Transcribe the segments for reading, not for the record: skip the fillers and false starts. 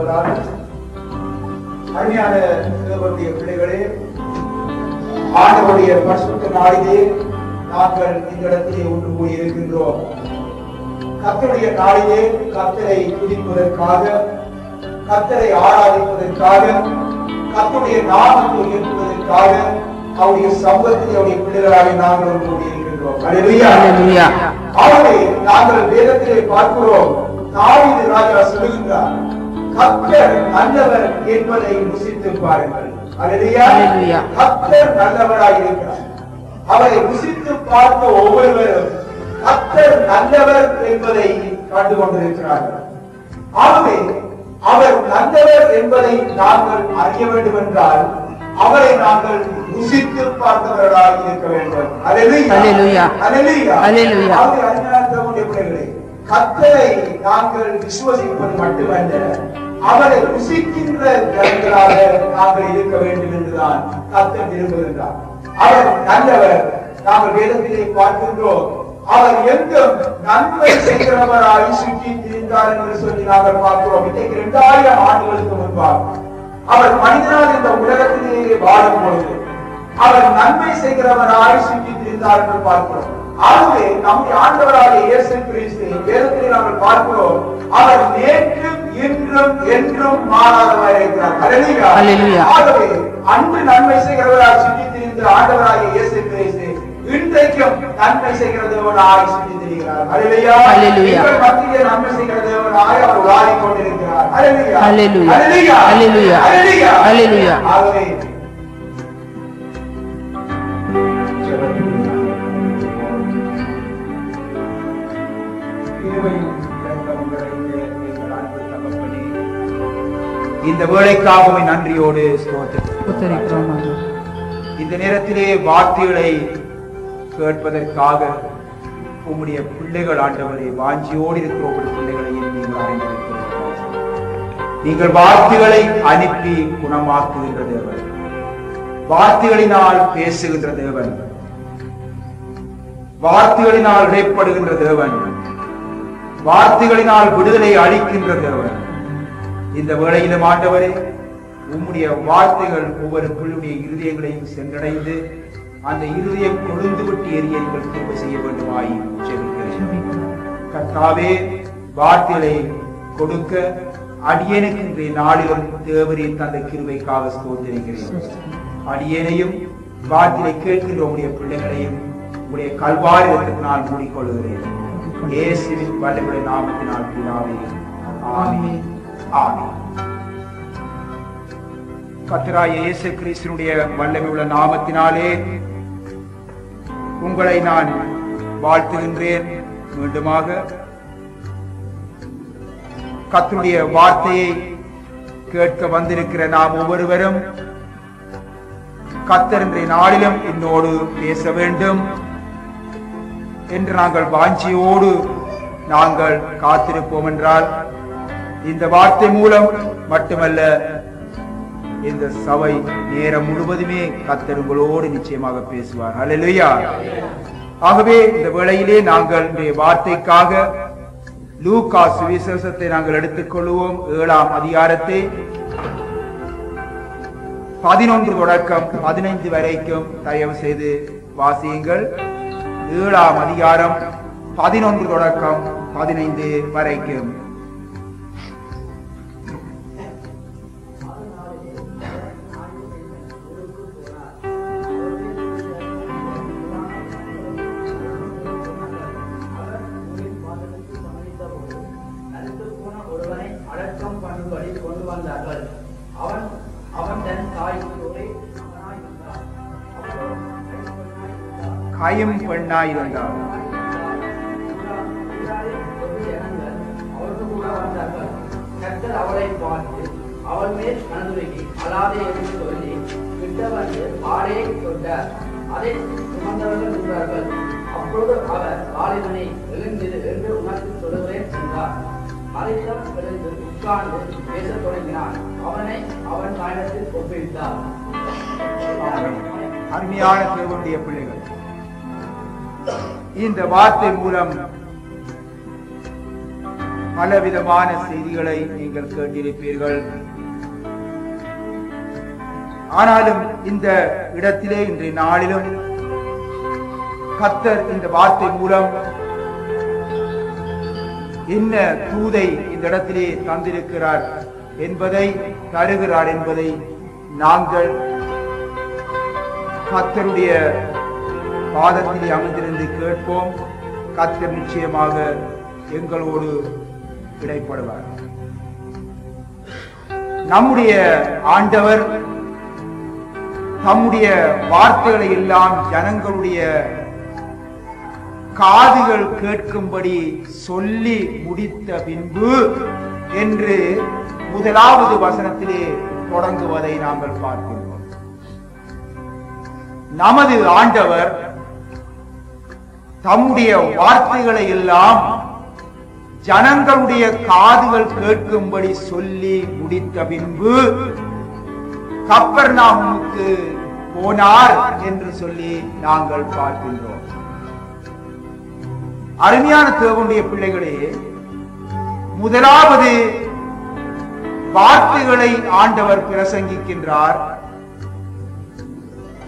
முதலாவது அருமையான தேவனுடைய பிள்ளைகளே, ஆண்டவருடைய பரிசுத்த நாளிலே நாங்கள் இந்த இடத்திலே ஒன்று கூடி இருக்கின்றோம். கர்த்தருடைய நாளிலே கர்த்தரை துதிப்பதற்காக, கர்த்தரை ஆராதிப்பதற்காக, கர்த்தருடைய நாமத்தை உயர்த்துவதற்காக அவருடைய சமூகத்தில் அவருடைய பிள்ளைகளாக நாங்கள் ஒன்று கூடி இருக்கின்றோம். அல்லேலூயா, அல்லேலூயா. ஆகவே நாங்கள் வேதத்திலே பார்க்கிறோம், தாவீது ராஜா சொல்லுகின்றார், கர்த்தர் நல்லவர் என்பதை ருசித்து பாருங்கள். அல்லேலூயா, அல்லேலூயா. கர்த்தர் நல்லவராய் இருக்கிறார். அவரை ருசித்து பார்த்த ஒவ்வொருவரும் கர்த்தர் நல்லவர் என்பதை கண்டு கொண்டிருக்கிறார்கள். ஆகவே அவர் நல்லவர் என்பதை நாங்கள் அறிய வேண்டும் என்றால் அவரை நாங்கள் ருசித்து பார்த்தவர்களாக இருக்க வேண்டும். அல்லேலூயா, அல்லேலூயா, அல்லேலூயா, அல்லேலூயா. கர்த்தரை நாங்கள் விசுவசிப்பது மட்டுமல்ல, அவரை ருசிக்கின்ற ஜனங்களாக நாங்கள் இருக்க வேண்டும் என்றுதான் கர்த்தர் விரும்புகின்றார். அவர் நல்லவர். நாங்கள் வேதத்திலே பார்க்கின்றோம், அவர் எங்கும் நன்மை செய்கிறவராய் சுற்றி திரிந்தார் என்று சொல்லி நாங்கள் பார்க்கிறோம். இன்றைக்கு 2000 ஆண்டுகளுக்கு முன்பாக அவர் மனிதனாக இந்த உலகத்திலேயே வாழும் பொழுது அவர் நன்மை செய்கிறவராய் சுற்றி திரிந்தார் என்று பார்க்கிறோம். ஆகவே நம்முடைய ஆண்டவராகிய இயேசு கிறிஸ்து வேதத்திலே நாங்கள் பார்க்கிறோம், அவர் நேற்றும் இன்றும் என்றும் மாறாதவராய் இருக்கிறார். அல்லேலூயா, அல்லேலூயா. ஆகவே அன்று நன்மை செய்கிறவராய் சுற்றி திரிந்த ஆண்டவராகிய இயேசு கிறிஸ்து இன்றைக்கும் நன்மை செய்கிற தேவனாய் சுற்றி திரிகிறார். அல்லேலூயா, அல்லேலூயா. எங்கள் மத்தியிலே நன்மை செய்கிற தேவனாய் அவர் வாழிக் கொண்டிருக்கிறார். அல்லேலூயா, அல்லேலூயா, அல்லேலூயா, அல்லேலூயா, அல்லேலூயா, அல்லேலூயா. ஆகவே இந்த வேளைக்காகவே நன்றியோடு ஸ்தோத்திரிக்கிறோம். இந்த நேரத்திலே வார்த்தைகளை கேட்பதற்காக உம்முடைய பிள்ளைகள் ஆண்டவரே வாஞ்சியோடு இருக்கிற உங்களுடைய பிள்ளைகளை நீங்கள் அறிந்திருக்கிறீர்கள். நீங்கள் வார்த்தைகளை அனுப்பி குணமாக்குகின்ற தேவன், வார்த்தைகளினால் பேசுகின்ற தேவன், வார்த்தைகளினால் இடைப்படுகின்ற தேவன், வார்த்தைகளினால் விடுதலை அளிக்கின்ற தேவன். இந்த வேளையிலும் ஆண்டவரே உம்முடைய வார்த்தைகள் ஒவ்வொரு பிள்ளையுடைய இருதயங்களையும் சென்றடைந்து அந்த இருதயம் கொழுந்து விட்டு எரிய நீங்கள் திரும்ப செய்ய வேண்டுமாய் ஜெபிக்கிறேன். கர்த்தாவே, வார்த்தைகளை கொடுக்க அடியேனுக்கு இன்றைய நாளிலும் தேவரீர் தந்த கிருபைக்காக ஸ்தோத்திரிக்கிறேன். அடியேனையும் வார்த்தையை கேட்கின்ற உங்களுடைய பிள்ளைகளையும் உங்களுடைய கல்வாரிடத்திற்கு நான் மூடிக்கொள்கிறேன். இயேசுவின் வல்லமையுள்ள நாமத்தினால் பிதாவே, ஆமென், ஆமென். கர்த்தராகிய இயேசு கிறிஸ்துவினுடைய வல்லமையுள்ள நாமத்தினாலே உங்களை நான் வாழ்த்துகின்றேன். மீண்டுமாக கர்த்தருடைய வார்த்தையை கேட்க வந்திருக்கிற நாம் ஒவ்வொருவரும் கர்த்தர் இன்றைய நாளிலும் என்னோடு பேச வேண்டும் என்று நாங்கள் வாஞ்சியோடு நாங்கள் காத்திருப்போம் என்றால் இந்த வார்த்தை மூலம் மட்டுமல்ல, இந்த சபை நேரம் முழுவதுமே கர்த்தர் உங்களோடு நிச்சயமாக பேசுவார். அல்லேலூயா. ஆகவே இந்த வேளையிலே நாங்கள் இந்த வார்த்தைக்காக லூக்கா சுவிசேஷத்தை நாங்கள் எடுத்துக்கொள்வோம். 7ஆம் அதிகாரத்தை 11 தொடக்கம் 15 வரைக்கும் தயவு செய்து வாசியுங்கள். 7ஆம் அதிகாரம் 11 தொடக்கம் 15 வரைக்கும். காயம் பெண்ணாயிருந்தார். அவளை பார்த்து அவள் மேல் மனதுருகி அழாதே என்று சொல்லி கிட்ட வந்து பாடையை தொட்டார். அதை சுமந்தவர்கள் நின்றார்கள். அப்பொழுது அவர் வாலிபனை எழுந்திரு என்று உனக்கு சொல்லுகிறேன் என்றார். மரியாள் எழுந்து உட்கார்ந்து பேசத் தொடங்கினார். அவனை அவன் பயணத்தில் ஒப்புவித்தார். அருமையான தேவனுடைய பிள்ளைகள், இந்த வார்த்தை மூலம் பலவிதமான செய்திகளை நீங்கள் கேட்டிருப்பீர்கள். ஆனாலும் இந்த இடத்திலே இன்றைய நாளிலும் கர்த்தர் இந்த வார்த்தை மூலம் என்ன தூதை இந்த இடத்திலே தந்திருக்கிறார் என்பதை தருகிறார் என்பதை நாங்கள் கர்த்தருடைய பாதத்திலே அமர்ந்திருந்து கேட்போம். கர்த்தர் நிச்சயமாக எங்களோடு இடைப்படுவார். நம்முடைய ஆண்டவர் தம்முடைய வார்த்தைகளை எல்லாம் ஜனங்களுடைய காதுகள் கேட்கும்படி சொல்லி முடித்த பின்பு என்று முதலாவது வசனத்திலே தொடங்குவதை நாங்கள் பார்க்கிறோம். நமது ஆண்டவர் தம்முடைய வார்த்தைகளை எல்லாம் ஜனங்களுடைய காதுகள் கேட்கும்படி சொல்லி முடித்த பின்பு கப்பர்நாகுமுக்கு போனார் என்று சொல்லி நாங்கள் பார்க்கின்றோம். அருமையான தேவனுடைய பிள்ளைகளே, முதலாவது வார்த்தைகளை ஆண்டவர் பிரசங்கிக்கின்றார்.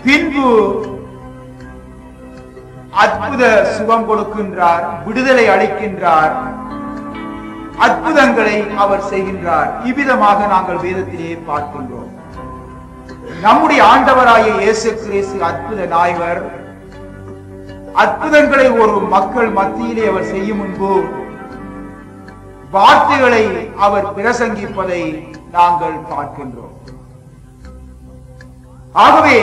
பின்பு அற்புத சுகம் கொடுக்கின்றார், விடுதலை அளிக்கின்றார், அற்புதங்களை அவர் செய்கின்றார். இவ்விதமாக நாங்கள் வேதத்திலே பார்க்கின்றோம். நம்முடைய ஆண்டவராகிய இயேசு கிறிஸ்து அற்புத நாயகர். அற்புதங்களை ஒரு மக்கள் மத்தியிலே அவர் செய்யும் முன்பு வார்த்தைகளை அவர் பிரசங்கிப்பதை நாங்கள் பார்க்கின்றோம். ஆகவே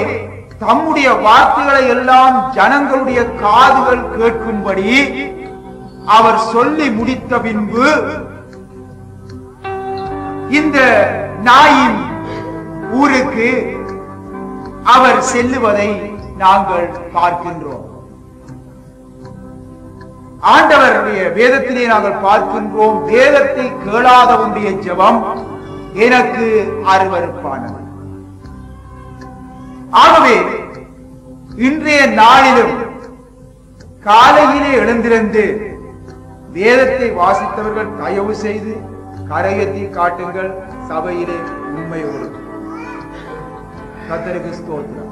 தம்முடைய வார்த்தைகளை எல்லாம் ஜனங்களுடைய காதுகள் கேட்கும்படி அவர் சொல்லி முடித்த பின்பு இந்த நாயின் ஊருக்கு அவர் செல்லுவதை நாங்கள் பார்க்கின்றோம். ஆண்டவருடைய வேதத்திலே நாங்கள் பார்க்கின்றோம், வேதத்தை கேளாதவனுடைய ஜெபம் எனக்கு அருவருப்பானது. ஆகவே இன்றைய நாளிலும் காலையிலே எழுந்திருந்து வேதத்தை வாசித்தவர்கள் தயவு செய்து கரையத்தை காட்டுங்கள். சபையிலே உண்மையோடு கர்த்தருக்கு ஸ்தோத்திரம்.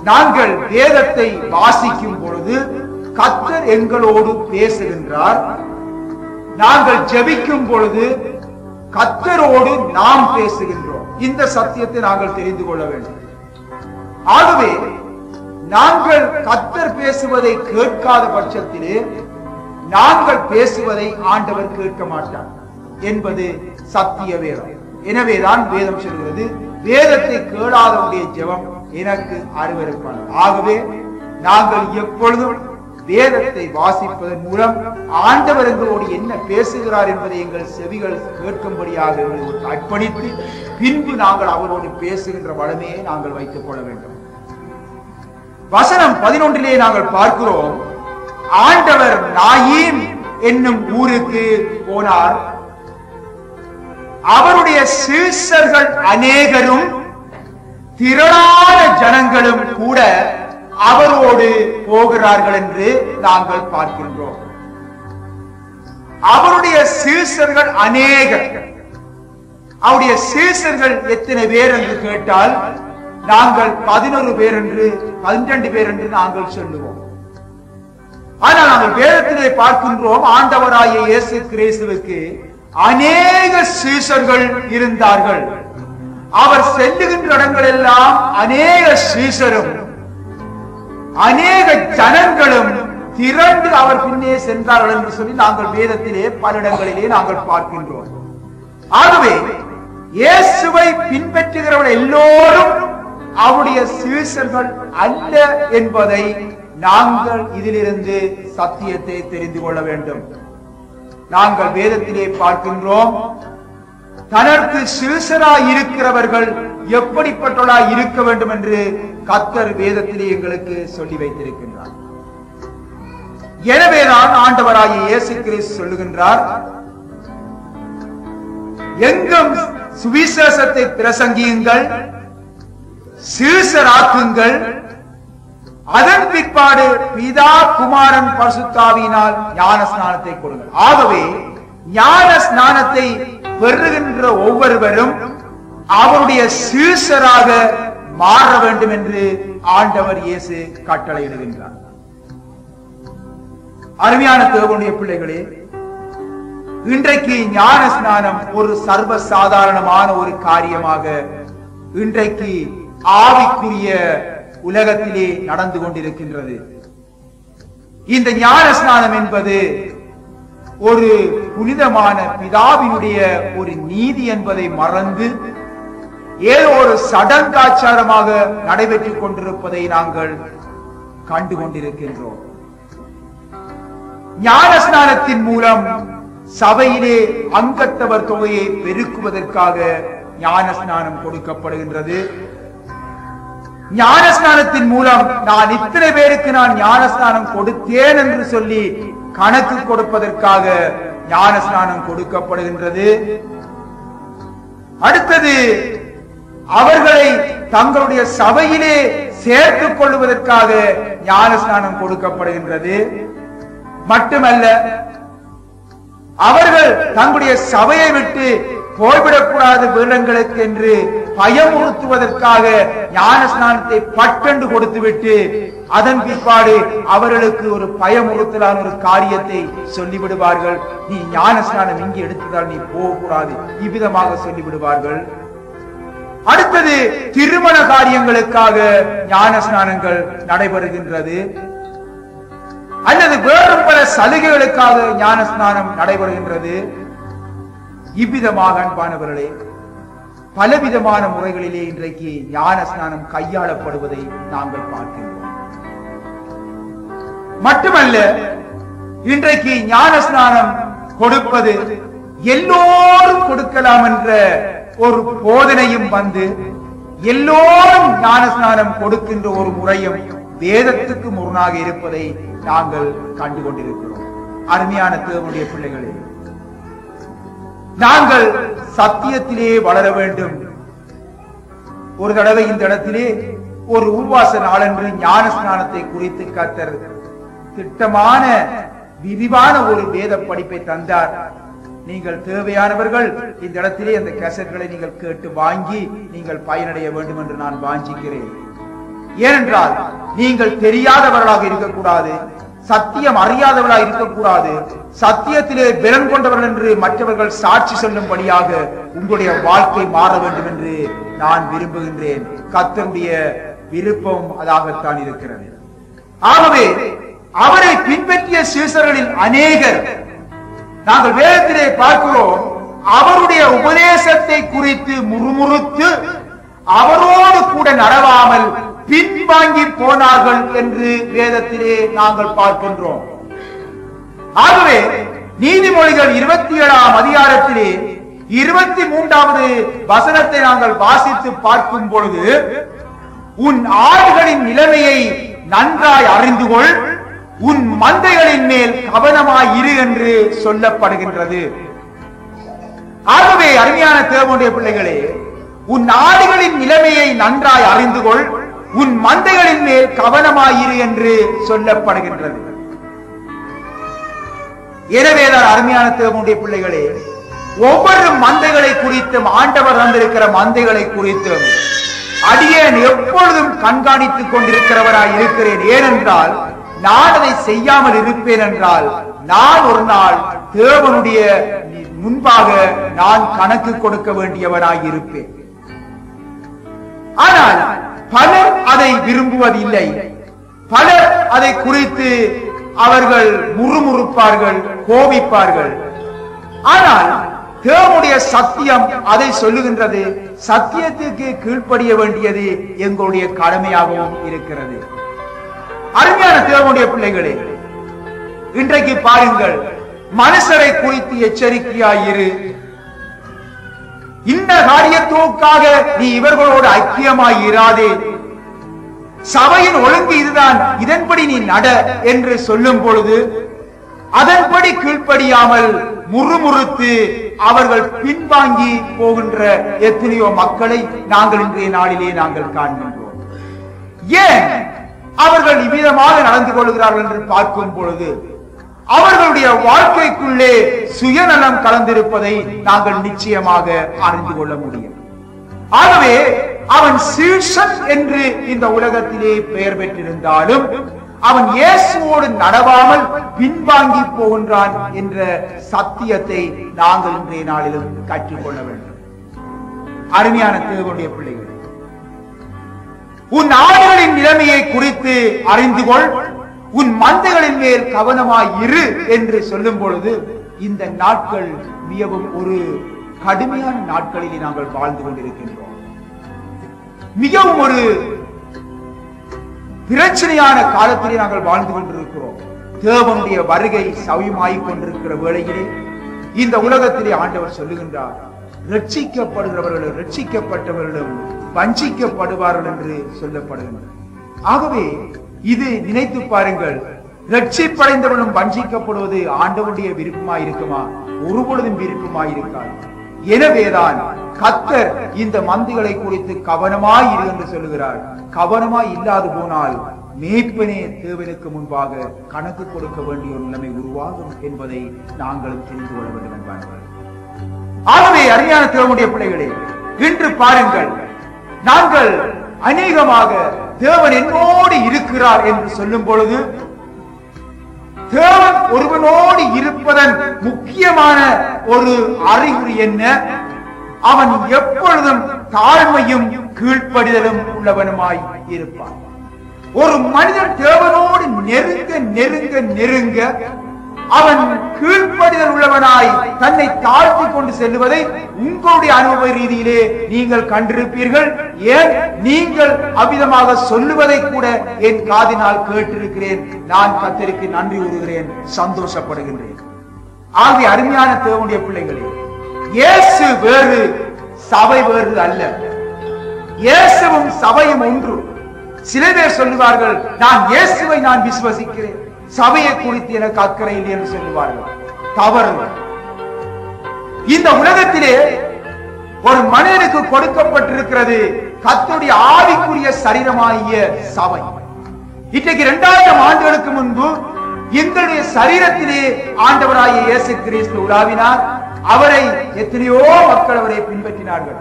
நாங்கள் வேதத்தை வாசிக்கும் பொழுது கர்த்தர் எங்களோடு பேசுகின்றார். நாங்கள் ஜெபிக்கும் பொழுது கர்த்தரோடு நாம் பேசுகின்றோம். இந்த சத்தியத்தை நாங்கள் தெரிந்து கொள்ள வேண்டும். ஆகவே நாங்கள் கர்த்தர் பேசுவதை கேட்காத பட்சத்திலே நாங்கள் பேசுவதை ஆண்டவர் கேட்க மாட்டார் என்பது சத்திய வேதம். எனவேதான் வேதம் சொல்கிறது, வேதத்தை கேளாதவனுடைய ஜெபம் எனக்கு அருவருப்பானது. ஆகவே நாங்கள் எப்பொழுதும் வேதத்தை வாசிப்பதன் மூலம் ஆண்டவர் எங்களோடு என்ன பேசுகிறார் என்பதை எங்கள் செவிகள் கேட்கும்படியாக அர்ப்பணித்து பின்பு நாங்கள் அவரோடு பேசுகின்ற வளமையை நாங்கள் வைத்துக் கொள்ள வேண்டும். வசனம் 11 நாங்கள் பார்க்கிறோம், ஆண்டவர் நாயீம் என்னும் ஊருக்கு போனார். அவருடைய சீஷர்கள் அநேகரும் திரளான ஜனங்களும் கூட அவரோடு போகிறார்கள் என்று நாங்கள் பார்க்கின்றோம். அவருடைய சீஷர்கள் அநேகர். அவருடைய சீஷர்கள் எத்தனை பேர் என்று கேட்டால் நாங்கள் 11 பேர் என்று 12 பேர் என்று நாங்கள் சொல்லுவோம். ஆனால் நாங்கள் வேதத்திலே பார்க்கின்றோம், ஆண்டவராகிய இயேசு கிறிஸ்துவுக்கு அநேக சீஷர்கள் இருந்தார்கள். அவர் செல்லுகின்ற இடங்கள் எல்லாம் அநேக சீஷரும் அநேக ஜனங்களும் திரண்டு அவர் பின்னே சென்றார்கள் என்று சொல்லி நாங்கள் வேதத்திலே பல இடங்களிலே நாங்கள் பார்க்கின்றோம். ஆகவே இயேசுவை பின்பற்றுகிறவர்கள் எல்லோரும் அவருடைய சீஷர்கள் அல்ல என்பதை நாங்கள் இதிலிருந்து சத்தியத்தை தெரிந்து கொள்ள வேண்டும். நாங்கள் வேதத்திலே பார்க்கின்றோம், தனக்கு சீஷராய் இருக்கிறவர்கள் எப்படிப்பட்டவர்களாய் இருக்க வேண்டும் என்று கர்த்தர் வேதத்திலே எங்களுக்கு சொல்லி வைத்திருக்கின்றார். எனவேதான் ஆண்டவராகிய இயேசு கிறிஸ்து சொல்லுகின்றார், எங்கும் சுவிசேஷத்தை பிரசங்கியுங்கள், சீஷராக்குங்கள், அதன் பிற்பாடு பிதா குமாரன் பரிசுத்தாவியினால் ஞான ஸ்நானத்தை கொடுங்கள். ஆகவே ஞான ஸ்நானத்தை பெறுகின்ற ஒவ்வொருவரும் அவருடைய சீஷராக மாற வேண்டும் என்று ஆண்டவர் இயேசு கட்டளையிடுகின்றார். அருமையான தேவனுடைய பிள்ளைகளே, இன்றைக்கு ஞான ஸ்நானம் ஒரு சர்வ சாதாரணமான ஒரு காரியமாக இன்றைக்கு ஆவிக்குரிய உலகத்திலே நடந்து கொண்டிருக்கின்றது. இந்த ஞான ஸ்நானம் என்பது ஒரு புனிதமான பிதாவினுடைய ஒரு நீதி என்பதை மறந்து ஏதோ ஒரு சடங்காச்சாரமாக நடைபெற்றுக் கொண்டிருப்பதை நாங்கள் கண்டு கொண்டிருக்கின்றோம். ஞான ஸ்நானத்தின் மூலம் சபையிலே அங்கத்தவர் தொகையை பெருக்குவதற்காக ஞான ஸ்நானம் கொடுக்கப்படுகின்றது. ஞான ஸ்நானத்தின் மூலம் நான் இத்தனை பேருக்கு நான் ஞான ஸ்நானம் கொடுத்தேன் என்று சொல்லி கணக்கு கொடுப்பதற்காக ஞான ஸ்நானம் கொடுக்கப்படுகின்றது. அடுத்தது அவர்களை தங்களுடைய சபையிலே சேர்த்துக் கொள்வதற்காக ஞான ஸ்நானம் கொடுக்கப்படுகின்றது. மட்டுமல்ல, அவர்கள் தங்களுடைய சபையை விட்டு போய்விடக்கூடாத வீரங்களுக்கு என்று பயமுறுத்துவதற்காக ஞான ஸ்நானத்தை பட்டென்று கொடுத்துவிட்டு அதன் பிற்பாடு அவர்களுக்கு ஒரு பயமுறுத்தலான ஒரு காரியத்தை சொல்லிவிடுவார்கள். நீ ஞான ஸ்நானம் இங்கே எடுத்ததால் நீ போகக்கூடாது, இவ்விதமாக சொல்லிவிடுவார்கள். அடுத்தது திருமண காரியங்களுக்காக ஞான ஸ்நானங்கள் நடைபெறுகின்றது. அல்லது வேறு பல சலுகைகளுக்காக ஞான ஸ்நானம் நடைபெறுகின்றது. இவ்விதமாக அன்பானவர்களே, பலவிதமான முறைகளிலே இன்றைக்கு ஞான ஸ்நானம் கையாளப்படுவதை நாங்கள் பார்க்கின்றோம். மட்டுமல்ல, இன்றைக்கு ஞான ஸ்நானம் கொடுப்பது எல்லோரும் கொடுக்கலாம் என்ற ஒரு போதனையும் வந்து எல்லோரும் ஞான ஸ்நானம் கொடுக்கின்ற ஒரு முறையும் வேதத்துக்கு முரணாக இருப்பதை நாங்கள் கண்டுகொண்டிருக்கிறோம். அருமையான தேவனுடைய பிள்ளைகளே, நாங்கள் சத்தியத்திலே வளர வேண்டும். ஒரு தடவை இந்த இடத்திலே ஒரு உபவாச நாளன்று ஞான ஸ்நானத்தை குறித்து கர்த்தர் திட்டமான விரிவான ஒரு வேத படிப்பை தந்தார். நீங்கள் தேவையானவர்கள் இந்த இடத்திலே அந்த கேசட்களை நீங்கள் கேட்டு வாங்கி நீங்கள் பயனடைய வேண்டும் என்று நான் வாஞ்சிக்கிறேன். ஏனென்றால் நீங்கள் தெரியாதவர்களாக இருக்கக்கூடாது, சத்தியம் அறியாதவர்களாக இருக்கக்கூடாது, சத்தியத்திலே பலன் கொண்டவர்கள் என்று மற்றவர்கள் சாட்சி சொல்லும்படியாக உங்களுடைய வாழ்க்கை மாற வேண்டும் என்று நான் விரும்புகின்றேன். கர்த்தருடைய விருப்பம் அதாகத்தான் இருக்கிறது. ஆகவே அவரை பின்பற்றிய சீஷர்களில் அநேகர் நாங்கள் வேதத்திலே பார்க்கிறோம், அவருடைய உபதேசத்தை குறித்து முறுமுறுத்து அவரோடு கூட நடவாமல் பின்வாங்கி போனார்கள் என்று வேதத்திலே நாங்கள் பார்க்கின்றோம். ஆகவே நீதிமொழிகள் 27ஆம் அதிகாரத்திலே 23வது வசனத்தை நாங்கள் வாசித்து பார்க்கும் பொழுது, உன் ஆடுகளின் நிலைமையை நன்றாய் அறிந்து கொள், உன் மந்தைகளின் மேல் கவனமாய் இரு என்று சொல்லப்படுகின்றது. ஆகவே அருமையான தேவனுடைய பிள்ளைகளே, உன் ஆடுகளின் நிலைமையை நன்றாய் அறிந்து கொள், உன் மந்தைகளின் மேல் கவனமாயிரு என்று சொல்லப்படுகின்றது. எனவேதான் அருமையான தேவனுடைய பிள்ளைகளே, ஒவ்வொரு மந்தைகளை குறித்தும் ஆண்டவர் தந்திருக்கிற மந்தைகளை குறித்தும் அடியேன் எப்பொழுதும் கண்காணித்துக் கொண்டிருக்கிறவராய் இருக்கிறேன். ஏனென்றால் நான் அதை செய்யாமல் இருப்பேன் என்றால் நான் ஒரு நாள் தேவனுடைய முன்பாக நான் கணக்கு கொடுக்க வேண்டியவனாய் இருப்பேன். ஆனால் பலர் அதை விரும்புவதில்லை. பலர் அதை குறித்து அவர்கள் முறுமுறுப்பார்கள், கோபிப்பார்கள். ஆனால் தேவனுடைய சத்தியம் அதை சொல்லுகின்றது. சத்தியத்துக்கு கீழ்ப்படிய வேண்டியது எங்களுடைய கடமையாகவும் இருக்கிறது. அருமையான தேவனுடைய பிள்ளைகளே, இன்றைக்கு பாருங்கள், மனுஷரை குறித்து எச்சரிக்கையாயிரு. இந்த காரியத்துக்காக நீ இவர்களோடு ஐக்கியமாய் இராதே. சபையின் ஒழுங்கு இதுதான், இதன்படி நீ நட என்று சொல்லும் பொழுது அதன்படி கீழ்ப்படியாமல் முறுமுறுத்து அவர்கள் பின்வாங்கி போகின்ற எத்தனையோ மக்களை நாங்கள் இன்றைய நாளிலே நாங்கள் காண்கின்றோம். ஏன் அவர்கள் இவ்விதமாக நடந்து கொள்கிறார்கள் என்று பார்க்கும் பொழுது அவர்களுடைய வாழ்க்கைக்குள்ளே சுயநலம் கலந்திருப்பதை நாங்கள் நிச்சயமாக அறிந்து கொள்ள முடியும். ஆகவே அவன் சீஷன் என்று இந்த உலகத்திலே பெயர் பெற்றிருந்தாலும் அவன் இயேசுவோடு நடவாமல் பின்வாங்கி போகின்றான் என்ற சத்தியத்தை நாங்கள் இன்றைய நாளிலும் கற்றுக்கொள்ள வேண்டும். அருமையான தேவனுடைய பிள்ளைகள், உன் ஆடுகளின் நிலைமையை குறித்து அறிந்து கொள், உன் மந்தைகளின் மேல் கவனமாய் இரு என்று சொல்லும் பொழுது இந்த நாட்கள் மிகவும் ஒரு கடுமையான நாட்களிலே நாங்கள் வாழ்ந்து கொண்டிருக்கின்றோம். மிகவும் ஒரு பிரச்சனையான காலத்திலே நாங்கள் வாழ்ந்து கொண்டிருக்கிறோம். தேவனுடைய வருகை சமயமாகிக் கொண்டிருக்கிற வேளையிலே இந்த உலகத்திலே ஆண்டவர் சொல்லுகின்றார், ரட்சிக்கப்படுகிறவர்களும் ரட்சிக்கப்பட்டவர்களும் வஞ்சிக்கப்படுவார்கள் என்று சொல்லப்படுகின்றனர். ஆகவே இது நினைத்து பாருங்கள், ரட்சிப்படைந்தவர்களும் வஞ்சிக்கப்படுவது ஆண்டவருடைய விருப்பமாய் இருக்குமா? ஒருபொழுதும் விருப்பமாய் இருக்காது. எனவேதான் கர்த்தர் இந்த மந்தைகளை குறித்து கவனமாய் இரு என்று சொல்லுகிறார். கவனமாய் இல்லாது போனால் மேய்ப்பனே தேவனுக்கு முன்பாக கணக்கு கொடுக்க வேண்டிய ஒரு நிலைமை உருவாகும் என்பதை நாங்களும் தெரிந்து கொள்ள வேண்டும் என்பார்கள். ஆகவே அருமையான தேவனுடைய பிள்ளைகளே, இன்று பாருங்கள், நாங்கள் அநேகமாக தேவன் என்னோடு இருக்கிறார் என்று சொல்லும் பொழுது தேவன் ஒருவனோடு இருப்பதன் முக்கியமான ஒரு அறிகுறி என்ன? அவன் எப்பொழுதும் தாழ்மையும் கீழ்ப்படிதலும் உள்ளவனுமாய் இருப்பான். ஒரு மனிதன் தேவனோடு நெருங்க நெருங்க நெருங்க அவன் கீழ்ப்படிதல் உள்ளவனாய் தன்னை தாழ்த்தி கொண்டு செல்லுவதை உங்களுடைய அனுபவ ரீதியிலே நீங்கள் கண்டிருப்பீர்கள். ஏன், நீங்கள் அவ்விதமாக சொல்லுவதை கூட என் காதினால் கேட்டிருக்கிறேன். நான் கர்த்தருக்கு நன்றி கூறுகிறேன், சந்தோஷப்படுகின்றேன். ஆகிய அருமையான தேவனுடைய பிள்ளைகளே, இயேசு வேறு சபை வேறு அல்ல. இயேசுவும் சபையும் ஒன்று. சில பேர் சொல்லுவார்கள், நான் இயேசுவை நான் விசுவசிக்கிறேன், சபையை குறித்து எனக்கு அக்கறை இல்லை என்று சொல்லுவார்கள். தவறு. இந்த உலகத்திலே ஒரு மனிதனுக்கு கொடுக்கப்பட்டிருக்கிறது கர்த்தருடைய ஆவிக்குரிய சரீரமாகிய சபை. இன்றைக்கு 2000 ஆண்டுகளுக்கு முன்பு எங்களுடைய சரீரத்திலே ஆண்டவராகிய இயேசு கிறிஸ்து உலாவினார். அவரை எத்தனையோ மக்கள் அவரை பின்பற்றினார்கள்.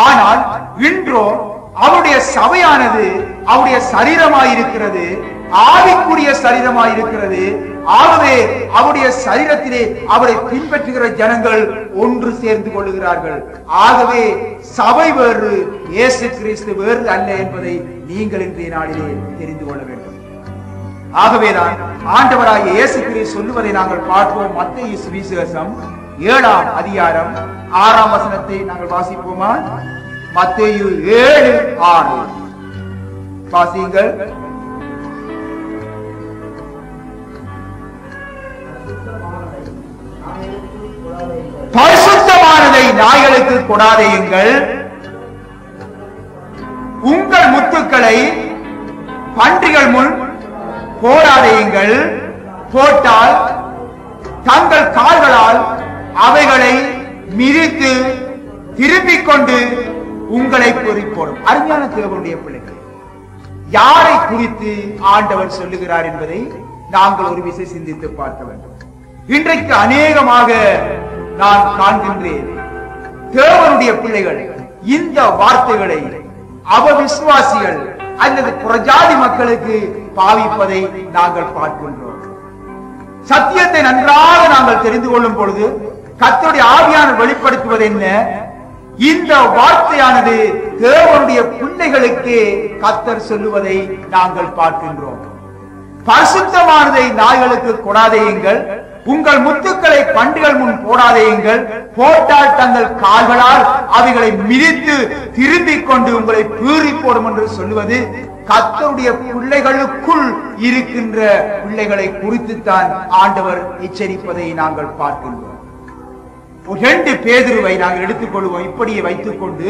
ஆனால் இன்றோ அவருடைய சபையானது அவருடைய சரீரமாயிருக்கிறது, ஆவிக்குரிய சரீரமாயிருக்கிறது. ஆகவே அவருடைய சரீரத்திலே அவரை பின்பற்றுகிற ஜனங்கள் ஒன்று சேர்ந்து கொள்ளுகிறார்கள். ஆகவே சபை வேறு, இயேசு கிறிஸ்து வேறு அல்ல என்பதை நீங்கள் இன்றைய நாளிலே தெரிந்து கொள்ள வேண்டும். ஆகவேதான் ஆண்டவராகிய இயேசு கிறிஸ்து சொல்லுவதை நாங்கள் பார்ப்போம். மத்தேயு சுவிசேஷம் 7ஆம் அதிகாரம் 6ஆம் வசனத்தை நாங்கள் வாசிப்போமா? மத்தேயு 7:6 வாசியுங்கள். பரிசுத்தமானதை நாய்களுக்கு கொடாதேயுங்கள், உங்கள் முத்துக்களை பன்றிகள் முன் போடாதேயுங்கள், போட்டால் தங்கள் கால்களால் அவைகளை மிதித்து திரும்பிக் கொண்டு உங்களை பொறிப்போடும். அருமையான தேவனுடைய பிள்ளைகள், யாரை குறித்து ஆண்டவர் சொல்லுகிறார் என்பதை நாங்கள் ஒரு விஷயம் சிந்தித்து பார்க்க வேண்டும். இன்றைக்கு அநேகமாக நான் காண்கின்றேன், தேவனுடைய பிள்ளைகள் இந்த வார்த்தைகளை அவவிசுவாசிகள் அல்லது புறஜாதி மக்களுக்கு பாவிப்பதை நாங்கள் பார்க்கின்றோம். சத்தியத்தை நன்றாக நாங்கள் தெரிந்து கொள்ளும் பொழுது கர்த்தருடைய ஆவியானவர் வெளிப்படுத்துவது என்ன? இந்த வார்த்தையானது தேவனுடைய பிள்ளைகளுக்கு கர்த்தர் சொல்லுவதை நாங்கள் பார்க்கின்றோம். பரிசுத்தமானதை நாய்களுக்கு கொடாதேயுங்கள், உங்கள் முத்துக்களை பன்றிகள் முன் போடாதேயுங்கள், போட்டால் தங்கள் கால்களால் அவைகளை மிதித்து திரும்பிக் கொண்டு உங்களை பீறி போடும் என்று சொல்லுவது கர்த்தருடைய பிள்ளைகளுக்குள் இருக்கின்ற பிள்ளைகளை குறித்துத்தான் ஆண்டவர் எச்சரிப்பதை நாங்கள் பார்க்கின்றோம். 2 பேதுருவை நாங்கள் எடுத்துக்கொள்வோம். இப்படியே வைத்துக் கொண்டு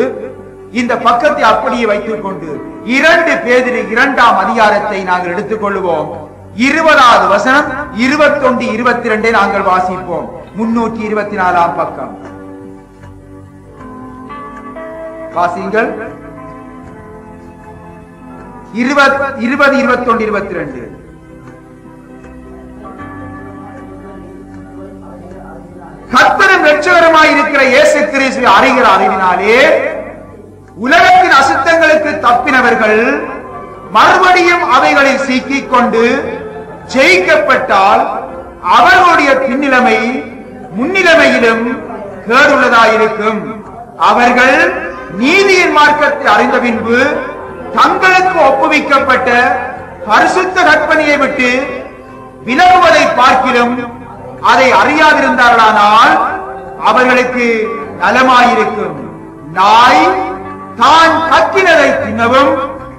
இந்த பக்கத்தை அப்படியே வைத்துக் கொண்டு 2 பேதுரு 2ஆம் அதிகாரத்தை நாங்கள் எடுத்துக்கொள்வோம். 20வது வசனம் 21, 22 நாங்கள் வாசிப்போம். 324ஆம் பக்கம் வாசிங்கள். 20, 21, 22. கர்த்தரும் இரட்சகருமாய் இருக்கிற இயேசு கிறிஸ்துவை அறிகிற அறிவினாலே உலகத்தின் அசுத்தங்களுக்கு தப்பினவர்கள் மறுபடியும் அவைகளில் சிக்கிக் கொண்டு ஜெயிக்கப்பட்டால் அவர்களுடைய பின்னிலைமை முன்னிலைமையிலும் கேடுள்ளதாயிருக்கும். அவர்கள் நீதியின் மார்க்கத்தை அறிந்த பின்பு தங்களுக்கு ஒப்புவிக்கப்பட்ட பரிசுத்த கற்பனையை விட்டு விலகுவதை பார்க்கிலும் அதை அறியாதிருந்தார்களானால் அவர்களுக்கு நலமாயிருக்கும். நாய் தான் கத்தினதை தின்னவும்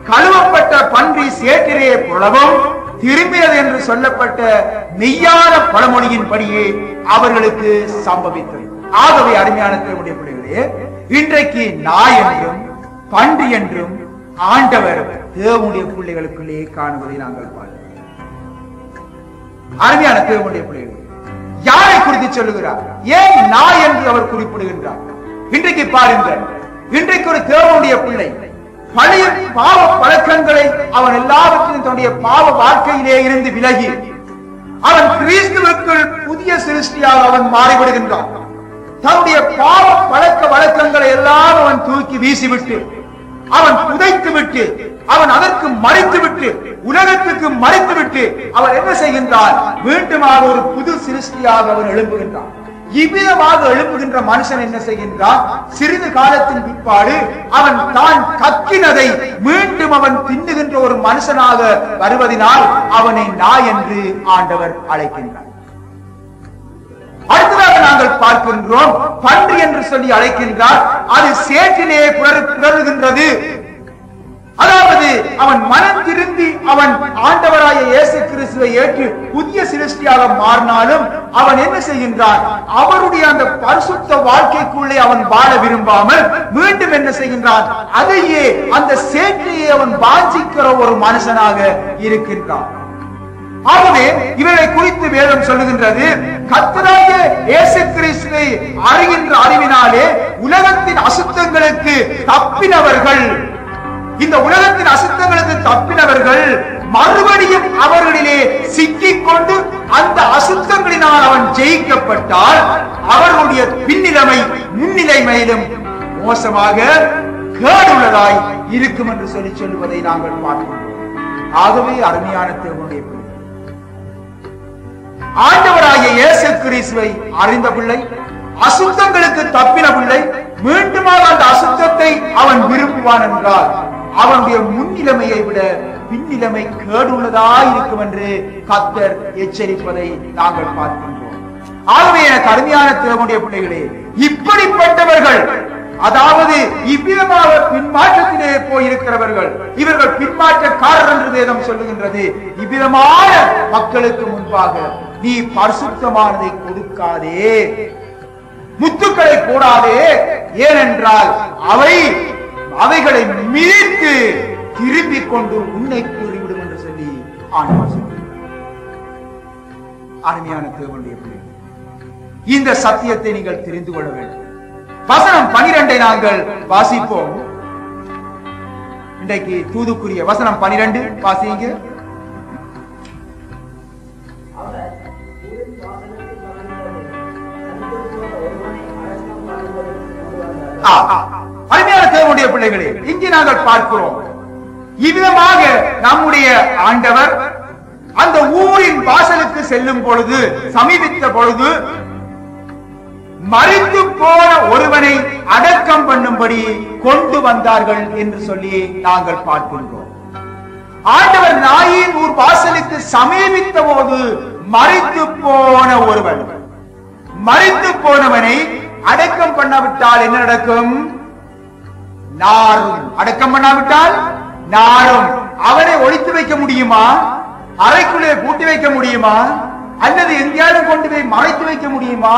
கழுவப்பட்ட பன்றி சேற்றிலே புலவும் திரும்பியது என்று சொல்லப்பட்ட மெய்யான பழமொழியின்படியே அவர்களுக்கு சம்பவித்தது. ஆகவே அருமையான தேவனுடைய பிள்ளைகளே, இன்றைக்கு நாய் என்றும் பன்றி என்றும் ஆண்டவர் தேவனுடைய பிள்ளைகளுக்குள்ளே காணுவதை நாங்கள் பார்க்கிறோம். அருமையான தேவனுடைய பிள்ளைகள் யாரை குறித்து சொல்லுகிறார்? ஏன் நாய் என்று அவர் குறிப்பிடுகின்றார்? இன்றைக்கு பாருங்கள், இன்றைக்கு ஒரு தேவனுடைய பிள்ளை பழைய பாவ பழக்கங்களை அவன் எல்லாவற்றையும் தன்னுடைய பாவ வாழ்க்கையிலே இருந்து விலகி அவன் கிறிஸ்துவுக்குள் புதிய சிருஷ்டியாக அவன் மாறிவிடுகின்றான். தன்னுடைய பாவ பழக்க வழக்கங்களை எல்லாம் அவன் தூக்கி வீசிவிட்டு அவன் புதைத்து விட்டு அவன் அதற்கு மறைத்து விட்டு உலகத்துக்கு மறைத்து விட்டு அவன் என்ன செய்கின்றான்? மீண்டுமாக ஒரு புது சிருஷ்டியாக அவன் எழும்புகின்றான். இவ்விதமாக எழுப்புகின்ற மனுஷன் என்ன செய்கின்றான்? சிறிது காலத்தின் பிற்பாடு அவன் தான் கக்கினதை மீண்டும் அவன் தின்னுகின்ற ஒரு மனுஷனாக வருவதனால் அவனை நாய் என்று ஆண்டவர் அழைக்கின்றார். அடுத்ததாக நாங்கள் பார்க்கின்றோம், பன்றி என்று சொல்லி அழைக்கின்றார். அது சேற்றிலே புலருகின்றது. அதாவது அவன் மனம் திரும்பி அவன் ஆண்டவராய இயேசு கிறிஸ்துவை ஏற்று புதிய சிருஷ்டியாக மாறினாலும் அவன் என்ன செய்கின்றான்? அவருடைய அந்த பரிசுத்த வாழ்க்கைக்குள்ளே அவன் வாழ விரும்பாமல் மீண்டும் என்ன செய்கின்றான்? அதையே அந்த சேற்றையே அவன் வாஞ்சிக்கிற ஒரு மனுஷனாக இருக்கின்றான். ஆகவே இவரை குறித்து வேதம் சொல்லுகின்றது, கர்த்தராகிய இயேசு கிறிஸ்துவை அறிகின்ற அறிவினாலே உலகத்தின் அசுத்தங்களுக்கு தப்பினவர்கள், இந்த உலகத்தின் அசுத்தங்களுக்கு தப்பினவர்கள் மறுபடியும் அவர்களிலே சிக்கிக் கொண்டு அந்த அசுத்தங்களினால் அவன் ஜெயிக்கப்பட்டால் அவர்களுடைய பின்னிலைமை முன்னிலைமையிலும் மோசமாக கேடுள்ளதாய் இருக்கும் என்று சொல்லி சொல்லுவதை நாங்கள் பார்க்கிறோம். ஆகவே அருமையான தேவனுடைய பிள்ளை, ஆண்டவராகிய இயேசு கிறிஸ்துவை அறிந்த பிள்ளை, அசுத்தங்களுக்கு தப்பின பிள்ளை மீண்டுமாக அந்த அசுத்தத்தை அவன் விரும்புவான் என்றால் அவனுடைய முன்னிலைமையை விட பின்னிலைமை கேடுள்ளதாய் இருக்கும் என்று கர்த்தர் எச்சரிப்பதை நாங்கள் பார்க்கின்றோம். ஆகவே எனக்கு அருமையான தேவனுடைய பிள்ளைகளே, இப்படிப்பட்டவர்கள், அதாவது இவ்விதமாக பின்மாற்றத்திலே போயிருக்கிறவர்கள், இவர்கள் பின்மாற்றக்காரர் என்று வேதம் சொல்லுகின்றது. இவ்விதமான மக்களுக்கு முன்பாக நீ பரிசுத்தமானதை கொடுக்காதே, முத்துக்களை போடாதே, ஏனென்றால் அவைகளை மீட்டு திரும்பிக் கொண்டு உன்னை கூறிவிடும் என்று சொல்லி ஆண்டவர் சொல்கிறார். அருமையான தேவனுடைய பிள்ளை, இந்த சத்தியத்தை நீங்கள் தெரிந்து கொள்ள வேண்டும். வசனம் 12 நாங்கள் வாசிப்போம். இன்றைக்கு தூதுக்குரிய வசனம் 12 வாசிங்க. அருமையான தேவனுடைய பிள்ளைகளே, இங்கே நாங்கள் பார்க்கிறோம், இவ்விதமாக நம்முடைய ஆண்டவர் அந்த ஊரின் வாசலுக்கு செல்லும் பொழுது, சமீபித்த பொழுது மரித்து போன ஒருவனை அடக்கம் பண்ணும்படி கொண்டு வந்தார்கள் என்று சொல்லி நாங்கள் பார்க்கின்றோம். ஆண்டவர் நாயின் ஊர் வாசலுக்கு சமீபித்த போது மரித்து போன ஒருவன், மரித்து போனவனை அடக்கம் பண்ணாவிட்டால் என்ன நடக்கும்? நாரும். அடக்கம் பண்ணாவிட்டால் நாரும். அவனை ஒழித்து வைக்க முடியுமா? அறைக்குள்ளே பூட்டி வைக்க முடியுமா? அல்லது எங்கேயாவது கொண்டு போய் மறைத்து வைக்க முடியுமா?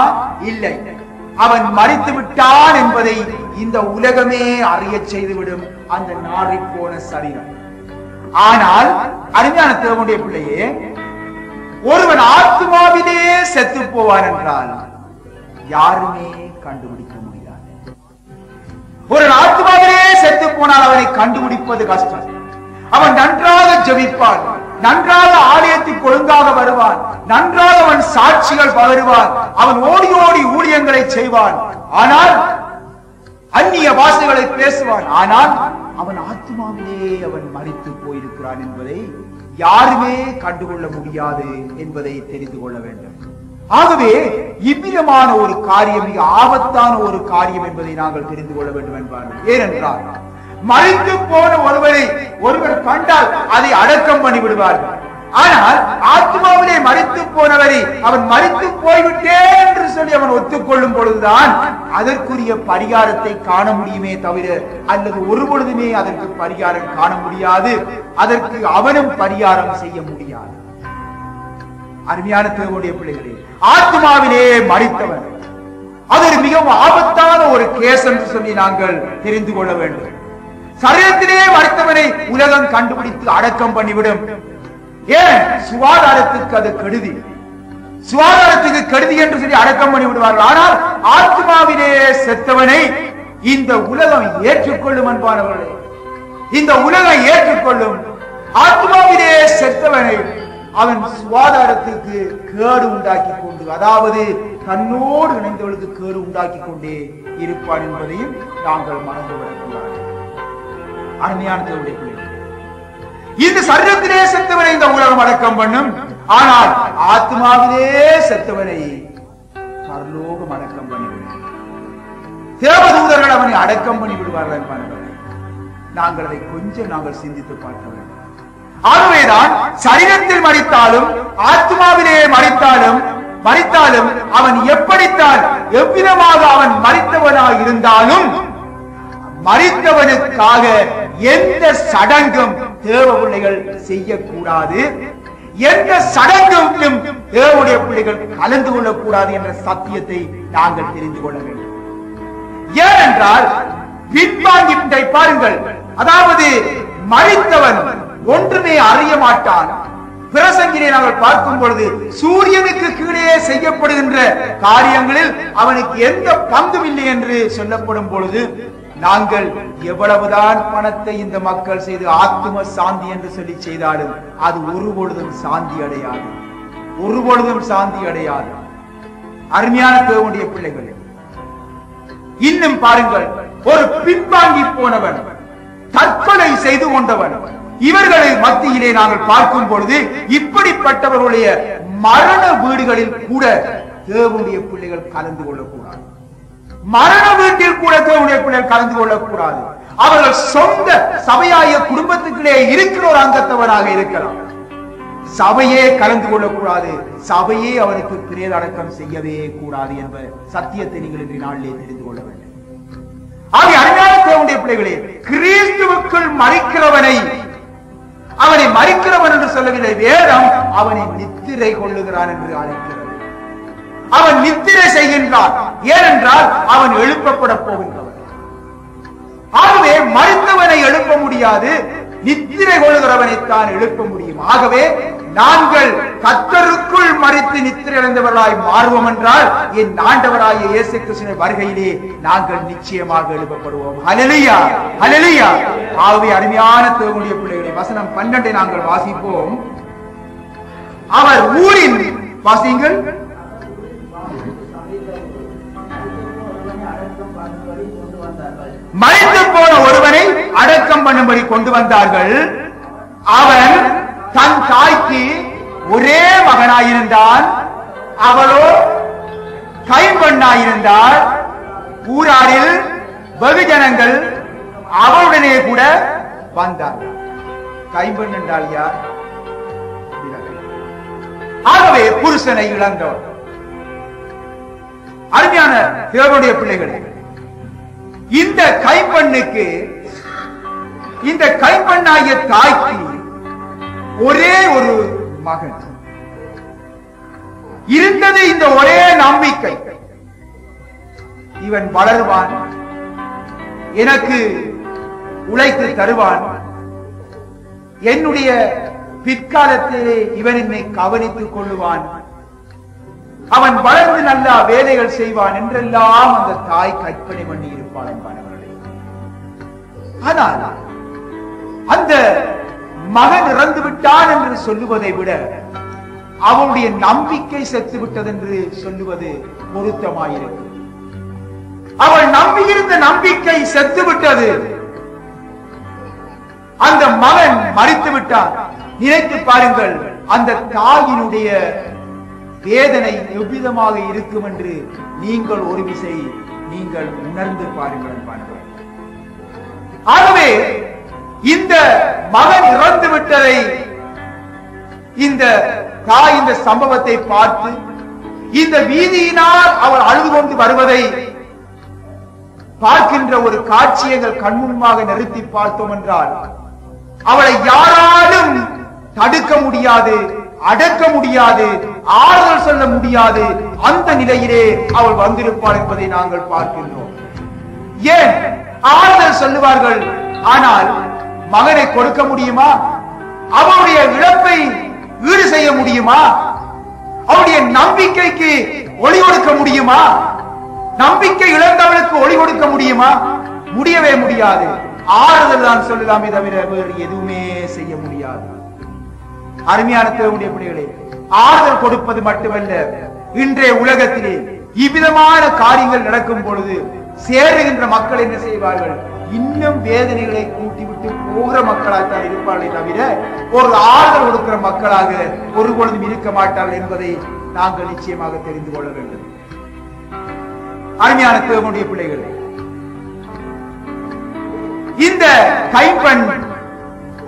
இல்லை. அவன் மரித்து விட்டான் என்பதை இந்த உலகமே அறிய செய்துவிடும் அந்த நாரி போன சரீரம். ஆனால் அருமையான தேவனுடைய பிள்ளையே, ஒருவன் ஆத்மாவிலே செத்து போவான் என்றால் யாருமே கண்டுபிடிக்க முடியாது. ஒரு ஆத்மாவிலே செத்து போனால் அவனை கண்டுபிடிப்பது கஷ்டம். அவன் நன்றாக ஜெபிப்பான், நன்றாக ஆலயத்துக்கு ஒழுங்காக வருவான், நன்றாக அவன் சாட்சிகள் பகருவான், அவன் ஓடி ஓடி ஊழியங்களை செய்வான், ஆனால் அந்நிய பாஷைகளை பேசுவான். ஆனால் அவன் ஆத்மாவிலே அவன் மரித்து போயிருக்கிறான் என்பதை யாருமே கண்டுகொள்ள முடியாது என்பதை தெரிந்து கொள்ள வேண்டும். ஆகவே இவ்விதமான ஒரு காரியம் மிக ஆபத்தான ஒரு காரியம் என்பதை நாங்கள் தெரிந்து கொள்ள வேண்டும் என்பார்கள். ஏனென்றால் மரித்து போன ஒருவரை ஒருவர் கண்டால் அதை அடக்கம் பண்ணிவிடுவார்கள். ஆனால் ஆத்மாவிலே மரித்து போனவரை அவன் மரித்து போய்விட்டேன் என்று சொல்லி அவன் ஒத்துக்கொள்ளும் பொழுதுதான் அதற்குரிய பரிகாரத்தை காண முடியுமே தவிர அல்லது ஒரு பொழுதுமே அதற்கு பரிகாரம் காண முடியாது, அதற்கு அவனும் பரிகாரம் செய்ய முடியாது. அருமையான தேவனுடைய பிள்ளைகளே, ஆத்மாவிலே மரித்தவன் அது ஒரு மிகவும் ஆபத்தான ஒரு கேஸ் என்று சொல்லி நாங்கள் தெரிந்து கொள்ள வேண்டும். சரீரத்திலே மரித்தவனை உலகம் கண்டுபிடித்து அடக்கம் பண்ணிவிடும். ஏன்? சுகாதாரத்துக்கு அது கெடுதி, சுகாதாரத்துக்கு கெடுதி என்று சொல்லி அடக்கம் பண்ணி விடுவார்கள். ஆனால் ஆத்மாவிலே செத்தவனை இந்த உலகம் ஏற்றுக்கொள்ளும் அன்பானவர்களே, இந்த உலகம் ஏற்றுக்கொள்ளும். ஆத்மாவிலே செத்தவனை அவன் சுகாதாரத்துக்கு கேடு உண்டாக்கி கொண்டு, அதாவது தன்னோடு இணைந்தவர்களுக்கு கேடு உண்டாக்கி கொண்டே இருப்பான் என்பதையும் நாங்கள் மறந்துவிடக்கூடாது. அருமையான தேவனுடைய பிள்ளைகளே, இந்த சரீரத்திலே செத்தவனை இந்த உலகம் அடக்கம் பண்ணும், ஆனால் ஆத்மாவிலே செத்தவனை பரலோகம் அடக்கம் பண்ணிவிடும். தேவதூதர்கள் அவனை அடக்கம் பண்ணி விடுவார்கள் என்பார்கள். நாங்கள் அதை கொஞ்சம் நாங்கள் சிந்தித்து பார்க்க வேண்டும். ஆகவேதான் சரீரத்தில் மரித்தாலும் ஆத்மாவிலே மரித்தாலும் அவன் எப்படித்தான் எவ்விதமாக அவன் மரித்தவனாக இருந்தாலும் மரித்தவனுக்காக எந்த சடங்கும் தேவ பிள்ளைகள் செய்யக்கூடாது, எந்த சடங்கிலும் தேவனுடைய பிள்ளைகள் கலந்து கொள்ளக்கூடாது என்ற சத்தியத்தை நாங்கள் தெரிந்து கொள்ள வேண்டும். ஏனென்றால் பின்வாங்கி பாருங்கள், அதாவது மரித்தவன் ஒன்றுமே அறிய மாட்டான். பிரசங்கிலே நாங்கள் பார்க்கும் பொழுது சூரியனுக்கு கீழே செய்யப்படுகின்ற காரியங்களில் அவனுக்கு எந்த பங்கும் இல்லை என்று சொல்லப்படும் பொழுது நாங்கள் எவ்வளவுதான் பணத்தை இந்த மக்கள் செய்து ஆத்ம சாந்தி என்று சொல்லி செய்தாலும் அது ஒருபொழுதும் சாந்தி அடையாது, ஒருபொழுதும் சாந்தி அடையாது. அருமையான தேவனுடைய பிள்ளைகளே, இன்னும் பாருங்கள், ஒரு பின்வாங்கி போனவன், தற்கொலை செய்து கொண்டவன், இவர்களை மத்தியிலே நாங்கள் பார்க்கும் பொழுது இப்படிப்பட்டவர்களுடைய மரண வீடுகளில் கூட தேவனுடைய பிள்ளைகள் கலந்து கொள்ளக்கூடாது. மரண வீட்டில் கூட தேவனுடைய பிள்ளைகள் கலந்து கொள்ளக்கூடாது. அவர்கள் சொந்த சபையாய குடும்பத்துக்குள்ளே இருக்கிற ஒரு அங்கத்தவராக இருக்கலாம், சபையே கலந்து கொள்ளக்கூடாது, சபையே அவருக்கு பிரேத அடக்கம் செய்யவே கூடாது என்ற சத்தியத்தை நீங்கள் இன்றைய நாளிலே தெரிந்து கொள்ள வேண்டும். ஆகிய அருமையான தேவனுடைய பிள்ளைகளே, கிறிஸ்துவுக்குள் மரிக்கிறவனை அவனை மரிக்கிறவன் என்று சொல்லவில்லை, வேதம் அவனை நித்திரை கொள்ளுகிறான் என்று அழைக்கிறது. அவன் நித்திரை செய்கின்றான், ஏனென்றால் அவன் எழுப்பப்பட போகின்றவன். ஆகவே மரித்தவனை எழுப்ப முடியாது, நித்திரை கொள்ளுகிறவனைத்தான் எழுப்ப முடியும். ஆகவே நாங்கள் கர்த்தருக்குள் மரித்து நித்திரை அடைந்தவர்களாய் மாறுவோம் என்றால் என் ஆண்டவராகிய இயேசு கிறிஸ்துவின் வருகையிலே நாங்கள் நிச்சயமாக எழுப்பப்படுவோம். ஹல்லேலூயா, ஹல்லேலூயா. ஆகவே அருமையான தேவனுடைய பிள்ளைகளை, வசனம் 12 நாங்கள் வாசிப்போம். அவர் ஊரின் வாசிங்கள் மரித்து போன ஒருவனை அடக்கம் பண்ணும்படி கொண்டு வந்தார்கள். அவன் தன் தாய்க்கு ஒரே மகனாயிருந்தான், அவளோ கைம்பெண்ணாயிருந்தாள். ஊராரில் வெகுஜனங்கள் அவளுடனே கூட வந்தார்கள். கைம்பெண் என்றால் யார்? ஆகவே புருஷனை இழந்தவர். அருமையான தேவனுடைய பிள்ளைகளே, இந்த கைம்பெண்ணுக்கு, இந்த கைம்பெண்ணாகிய தாய்க்கு ஒரே ஒரு மகன் இருந்தது. இந்த ஒரே நம்பிக்கை, இவன் வளருவான், எனக்கு உழைத்து தருவான், என்னுடைய பிற்காலத்திலே இவன் என்னை கவனித்துக் கொள்ளுவான், அவன் வளர்ந்து நல்ல வேலைகள் செய்வான் என்றெல்லாம் அந்த தாய் கற்பனை பண்ணி இருப்பாள் என்பானவர்களே. ஆனால் அந்த மகன் இறந்து விட்டான் என்று சொல்லுவதை விட அவனுடைய நம்பிக்கை செத்து விட்டது என்று சொல்லுவது பொருத்தமாயிருக்கும். அவள் நம்பியிருந்த நம்பிக்கை செத்து விட்டது. அந்த மகன் மரித்து விட்டான். நினைத்து பாருங்கள், அந்த தாயினுடைய வேதனை எவ்விதமாக இருக்கும் என்று நீங்கள் ஒரு விசை நீங்கள் உணர்ந்து பாருங்கள். ஆகவே இந்த மகன் இறந்து விட்டதை இந்த தாய் இந்த சம்பவத்தை பார்த்து இந்த வீதியினால் அவள் அழுது கொண்டு வருவதை பார்க்கின்ற ஒரு காட்சியை எங்கள் கண்முன்பாக நிறுத்தி பார்த்தோம் என்றால் அவளை யாராலும் தடுக்க முடியாது, அடக்க முடியாது, ஆறுதல் சொல்ல முடியாது. அந்த நிலையிலே அவள் வந்திருப்பாள் என்பதை நாங்கள் பார்க்கின்றோம். ஏன் ஆறுதல் சொல்லுவார்கள், ஆனால் மகனை கொடுக்க முடியுமா? அவருடைய இழப்பை ஈடு செய்ய முடியுமா? அவருடைய நம்பிக்கைக்கு ஒளி கொடுக்க முடியுமா? நம்பிக்கை இழந்தவளுக்கு ஒளி கொடுக்க முடியுமா? முடியவே முடியாது. ஆறுதல் தான் சொல்லலாமே தவிர வேறு எதுவுமே செய்ய முடியாது. அருமையான தேவனுடைய பிள்ளைகளே, ஆறுதல் கொடுப்பது மட்டுமல்ல, இன்றைய உலகத்திலே இவ்விதமான காரியங்கள் நடக்கும் பொழுது சேருகின்ற மக்கள் என்ன செய்வார்கள்? இன்னும் வேதனைகளை கூட்டிவிட்டு போகிற மக்களாகத்தான் இருப்பார்களே தவிர ஒரு ஆறுதல் கொடுக்கிற மக்களாக ஒருபொழுதும் இருக்க மாட்டார்கள் என்பதை நாங்கள் நிச்சயமாக தெரிந்து கொள்ள வேண்டும். அருமையான தேவனுடைய பிள்ளைகளே, இந்த கைம்பெண்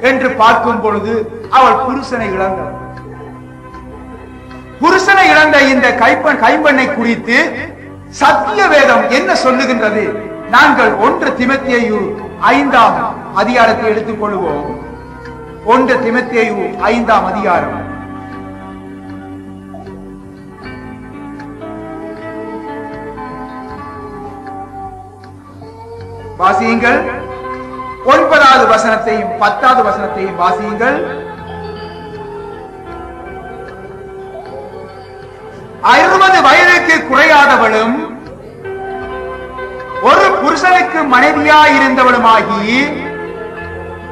என்று பார்க்கும் பொழுது அவள் புருஷனை இழந்தாள். புருஷனை இழந்த இந்த கைம்பெண்ணை குறித்து சத்திய வேதம் என்ன சொல்லுகின்றது? நாங்கள் 1 தீமோத்தேயு 5ஆம் அதிகாரத்தை எடுத்துக் கொள்வோம். 1 தீமோத்தேயு 5ஆம் அதிகாரம். வாசியுங்கள். 9வது வசனத்தையும் 10வது வசனத்தையும் வாசியுங்கள். 60 வயதுக்கு குறையாதவளும் ஒரு புருஷனுக்கு மனைவியாயிருந்தவளுமாகி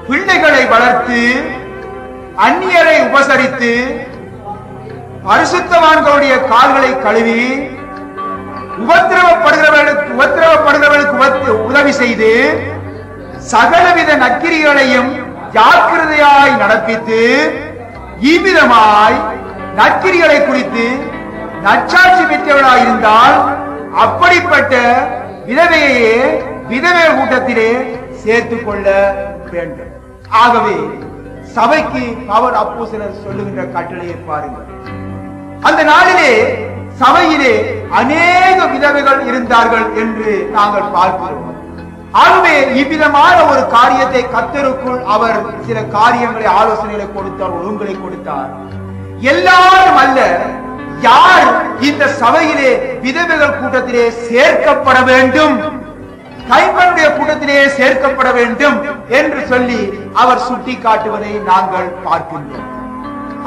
பிள்ளைகளை வளர்த்து அந்நியரை உபசரித்து பரிசுத்தவான்களுடைய கால்களை கழுவி உபத்திரவப்படுகிறவர்களுக்கு உதவி செய்து சகலவித நற்கிரிகளையும் ஜாக்கிரதையாய் நடப்பித்து இவ்விதமாய் நற்கிரிகளை குறித்து நற்சாட்சி பெற்றவளாயிருந்தால் அப்படிப்பட்ட விதவையே விதவை கூட்டத்திலே சேர்த்துக் கொள்ள வேண்டும். ஆகவே சபைக்கு பவுல் அப்போஸ்தலர் சொல்லுகின்ற கட்டளையை பாருங்கள். அந்த நாளிலே சபையிலே அநேக விதவைகள் இருந்தார்கள் என்று நாங்கள் பார்க்கிறோம். ஆகவே இவ்விதமான ஒரு காரியத்தை கர்த்தருக்குள் அவர் சில காரியங்களை ஆலோசனைகளை கொடுத்தார், ஒழுங்குகளை கொடுத்தார். எல்லாரும் அல்ல, யார் இந்த சபையிலே விதவைகள் கூட்டத்திலே சேர்க்கப்பட வேண்டும், கைம்பெண்ணுடைய கூட்டத்திலே சேர்க்கப்பட வேண்டும் என்று சொல்லி அவர் சுட்டி காட்டுவதை நாங்கள் பார்க்கின்றோம்.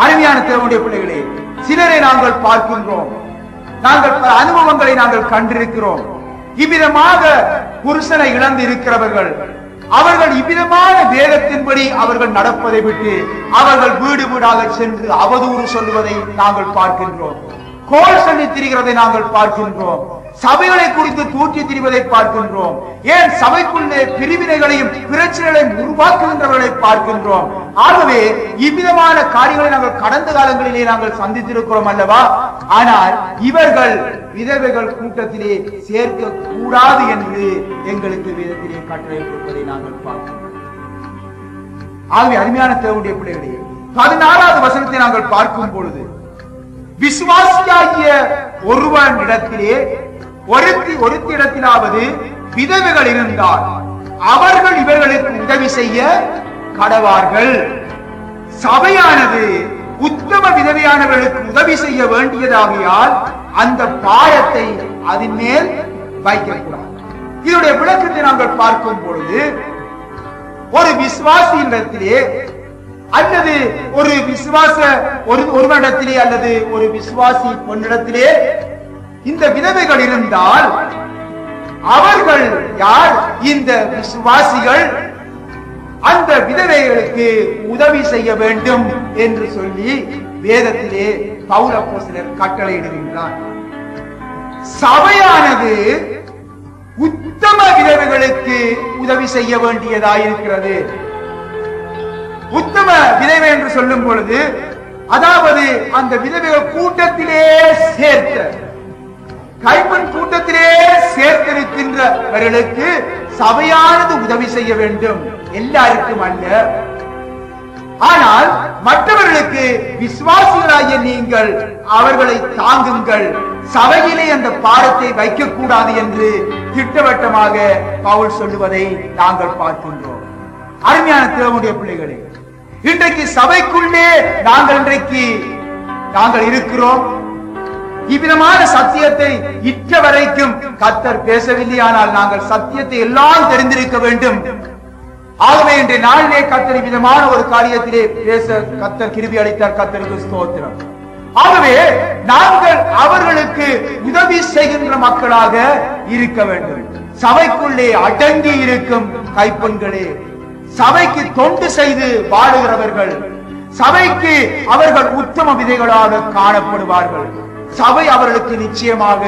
அருமையான தேவனுடைய பிள்ளைகளே, சிலரை நாங்கள் பார்க்கின்றோம், நாங்கள் பல அனுபவங்களை நாங்கள் கண்டிருக்கிறோம். இவ்விதமாக புருஷனை இழந்து இருக்கிறவர்கள் அவர்கள் இவ்விதமான வேதத்தின்படி அவர்கள் நடப்பதை விட்டு அவர்கள் வீடு வீடாக சென்று அவதூறு சொல்லுவதை நாங்கள் பார்க்கின்றோம். கோல் சொல்லி திரிகிறதை நாங்கள் பார்க்கின்றோம். சபைகளை குறித்து தூற்றி திரிவதை பார்க்கின்றோம். ஏன் சபைக்குள்ளே பிரிவினைகளையும் பிரச்சனைகளையும் உருவாக்குகின்றவர்களை பார்க்கின்றோம். ஆகவே இவ்விதமான காரியங்களை நாங்கள் கடந்த காலங்களிலே நாங்கள் சந்தித்திருக்கிறோம் அல்லவா? ஆனால் இவர்கள் விதவைகள் கூட்டத்திலே சேர்க்க கூடாது என்று எங்களுக்கு வேதத்திலே கட்டளை கொடுப்பதை நாங்கள் பார்க்கிறோம். ஆகவே அருமையான தேவனுடைய பிள்ளைகளே, 14வது வசனத்தை நாங்கள் பார்க்கும் பொழுது விசுவாசியாகிய ஒருவனிடத்திலே ஒருத்திடத்திலாவது விதவைகள் இருந்தால் அவர்கள் இவர்களுக்கு உதவி செய்ய கடவார்கள். சபையானது உத்தம விதவையானவர்களுக்கு உதவி செய்ய வேண்டியதாகையால் அந்த பாரத்தை அதன் மேல் வைக்கக்கூடாது. இதனுடைய விளக்கத்தை நாங்கள் பார்க்கும் பொழுது ஒரு விசுவாசியிடத்திலே அல்லது ஒருவனிடத்திலே அல்லது ஒரு விசுவாசி பொன்னிடத்திலே இந்த விதவைகள் இருந்தால் அவர்கள் யார்? இந்த விசுவாசிகள். அந்த விதவைகளுக்கு உதவி செய்ய வேண்டும் என்று சொல்லி வேதத்திலே பவுல் அப்போஸ்தலர் கட்டளையிடுகின்றார். சபையானது உத்தம விதவைகளுக்கு உதவி செய்ய வேண்டியதாயிருக்கிறது. உத்தம விதவை என்று சொல்லும் பொழுது, அதாவது அந்த விதவைகள் கூட்டத்திலே சேர்த்த கைப்பன் கூட்டத்திலே சேர்த்திருக்கின்றவர்களுக்கு சபையானது உதவி செய்ய வேண்டும், எல்லாருக்கும் அல்ல. ஆனால் மற்றவர்களுக்கு விசுவாசிகளாகிய நீங்கள் அவர்களை தாங்குங்கள், சபையிலே அந்த பாரத்தை வைக்கக்கூடாது என்று திட்டவட்டமாக பவுல் சொல்லுவதை நாங்கள் பார்க்கின்றோம். அருமையான தேவனுடைய பிள்ளைகளே, இன்றைக்கு சபைக்குள்ளே நாங்கள் இருக்கிறோம். இவ்விதமான சத்தியத்தை இற்ற வரைக்கும் கர்த்தர் பேசவில்லை. ஆனால் நாங்கள் சத்தியத்தை எல்லாம் தெரிந்திருக்க வேண்டும். ஆகவே இன்றைய நாளிலே கர்த்தர் விதமான ஒரு காரியத்திலே பேச கர்த்தர் கிருபை அளித்தார். கர்த்தருக்கு ஸ்தோத்திரம். ஆகவே நாங்கள் அவர்களுக்கு உதவி செய்கின்ற மக்களாக இருக்க வேண்டும். சபைக்குள்ளே அடங்கி இருக்கும் கைப்பெண்களே, சபைக்கு தொண்டு செய்து வாழுகிறவர்கள், சபைக்கு அவர்கள் உத்தம விதைகளாக காணப்படுவார்கள். சபை அவர்களுக்கு நிச்சயமாக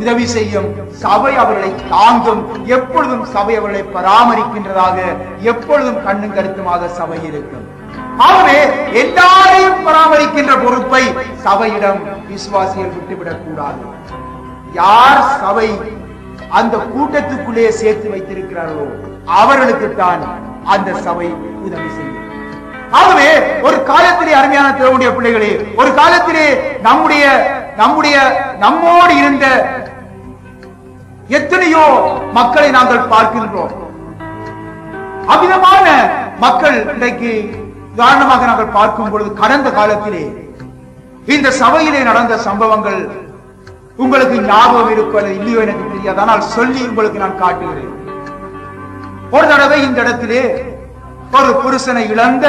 உதவி செய்யும், சபை அவர்களை தாங்கும். எப்பொழுதும் சபை அவர்களை பராமரிக்கின்றதாக, எப்பொழுதும் கண்ணும் கருத்துமாக சபை இருக்கும். ஆகவே எல்லாரையும் பராமரிக்கின்ற பொறுப்பை சபையிடம் விசுவாசிகள் விட்டுவிடக் கூடாது. யார் சபை அந்த கூட்டத்துக்குள்ளே சேர்த்து வைத்திருக்கிறார்களோ அவர்களுக்குத்தான் அந்த சபை உதவி செய்யும். ஆகவே ஒரு காலத்திலே அருமையான தேவனுடைய பிள்ளைகளே, ஒரு காலத்திலே நம்மோடு இருந்த எத்தனையோ மக்களை நாங்கள் பார்க்கின்றோம். அவ்விதமான மக்கள் இன்றைக்கு உதாரணமாக நாங்கள் பார்க்கும் பொழுது, கடந்த காலத்திலே இந்த சபையிலே நடந்த சம்பவங்கள் உங்களுக்கு ஞாபகம் இருக்கோ இல்லையோ எனக்கு தெரியாது, ஆனால் சொல்லி உங்களுக்கு நான் காட்டுகிறேன். ஒரு தடவை இந்த இடத்திலே ஒரு புருஷனை இழந்த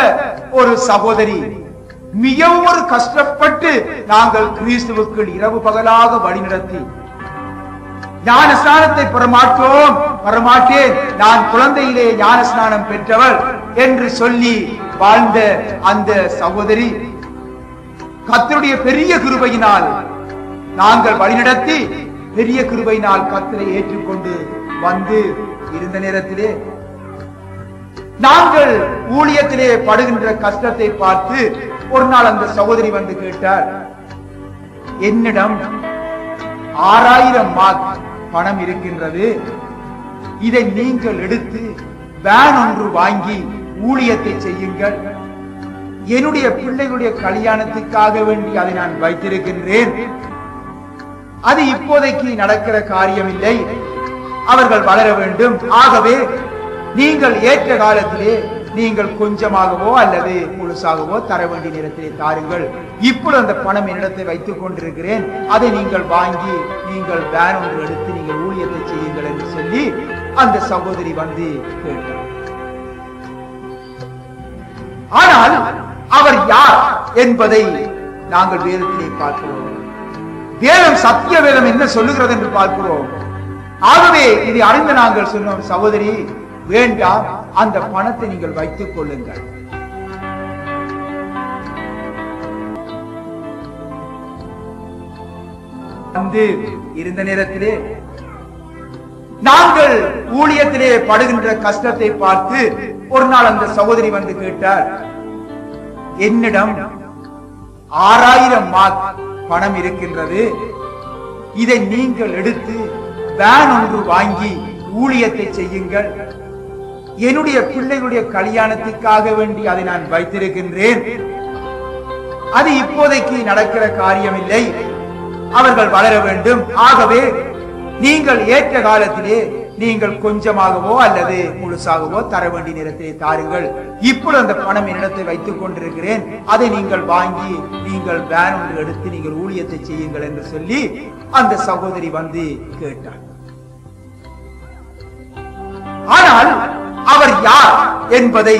ஒரு சகோதரி மிகவும் கஷ்டப்பட்டு நாங்கள் கிறிஸ்துவுக்குள் இரவு பகலாக வழிநடத்தி, ஞான ஸ்நானத்தை பெறமாட்டேன், நான் குழந்தையிலே ஞான ஸ்நானம் பெற்றவள் என்று சொல்லி வாழ்ந்த அந்த சகோதரி கர்த்தருடைய பெரிய கிருபையினால் நாங்கள் வழிநடத்தி, பெரிய கிருபையினால் கர்த்தரை ஏற்றுக்கொண்டு வந்து இருந்த நேரத்திலே நாங்கள் ஊழியத்திலே படுகின்ற கஷ்டத்தை பார்த்து ஒரு நாள் அந்த சகோதரி வந்து கேட்டார், என்னிடம் 6000 மார்க் பணம் இருக்கின்றது, இதை நீங்கள் எடுத்து வேன் ஒன்று வாங்கி ஊழியத்தை செய்யுங்கள், என்னுடைய பிள்ளைகளுடைய கல்யாணத்துக்காக வேண்டி அதை நான் வைத்திருக்கின்றேன், அது இப்போதைக்கு நடக்கிற காரியம் இல்லை, அவர்கள் வளர வேண்டும், ஆகவே நீங்கள் ஏற்ற காலத்திலே நீங்கள் கொஞ்சமாகவோ அல்லது முழுசாகவோ தர வேண்டிய நேரத்திலே தாருங்கள், இப்பொழுது அந்த பணம் என்னிடத்தை வைத்துக் கொண்டிருக்கிறேன், அதை நீங்கள் வாங்கி நீங்கள் வேன் ஒன்று எடுத்து நீங்கள் ஊழியத்தை செய்யுங்கள் என்று சொல்லி அந்த சகோதரி வந்து கேட்டார். ஆனால் அவர் யார் என்பதை நாங்கள் வேதத்திலே பார்க்கிறோம். வேதம் சத்திய வேதம் என்ன சொல்லுகிறது என்று பார்க்கிறோம். ஆகவே இதை அறிந்து நாங்கள் சொன்னோம், சகோதரி வேண்டாம், அந்த பணத்தை நீங்கள் வைத்துக் கொள்ளுங்கள். வந்து இருந்த நேரத்திலே நாங்கள் ஊழியத்திலே படுகின்ற கஷ்டத்தை பார்த்து ஒரு நாள் அந்த சகோதரி வந்து கேட்டார், என்னிடம் 6000 மார்க் பணம் இருக்கின்றது, இதை நீங்கள் எடுத்து வேன் ஒன்று வாங்கி ஊழியத்தை செய்யுங்கள், என்னுடைய பிள்ளைகளுடைய கல்யாணத்துக்காக வேண்டி அதை நான் வைத்திருக்கின்றேன், அது இப்போதைக்கு நடக்கிற காரியம் இல்லை, அவர்கள் வளர வேண்டும், ஆகவே நீங்கள் ஏற்ற காலத்திலே நீங்கள் கொஞ்சமாகவோ அல்லது முழுசாகவோ தர வேண்டிய நேரத்தை தாருங்கள், இப்பொழுது அந்த பணம் என்னிடத்தை வைத்துக் கொண்டிருக்கிறேன், அதை நீங்கள் வாங்கி நீங்கள் வேன் ஒன்று எடுத்து நீங்கள் ஊழியத்தை செய்யுங்கள் என்று சொல்லி அந்த சகோதரி வந்து கேட்டார். ஆனால் அவர் யார் என்பதை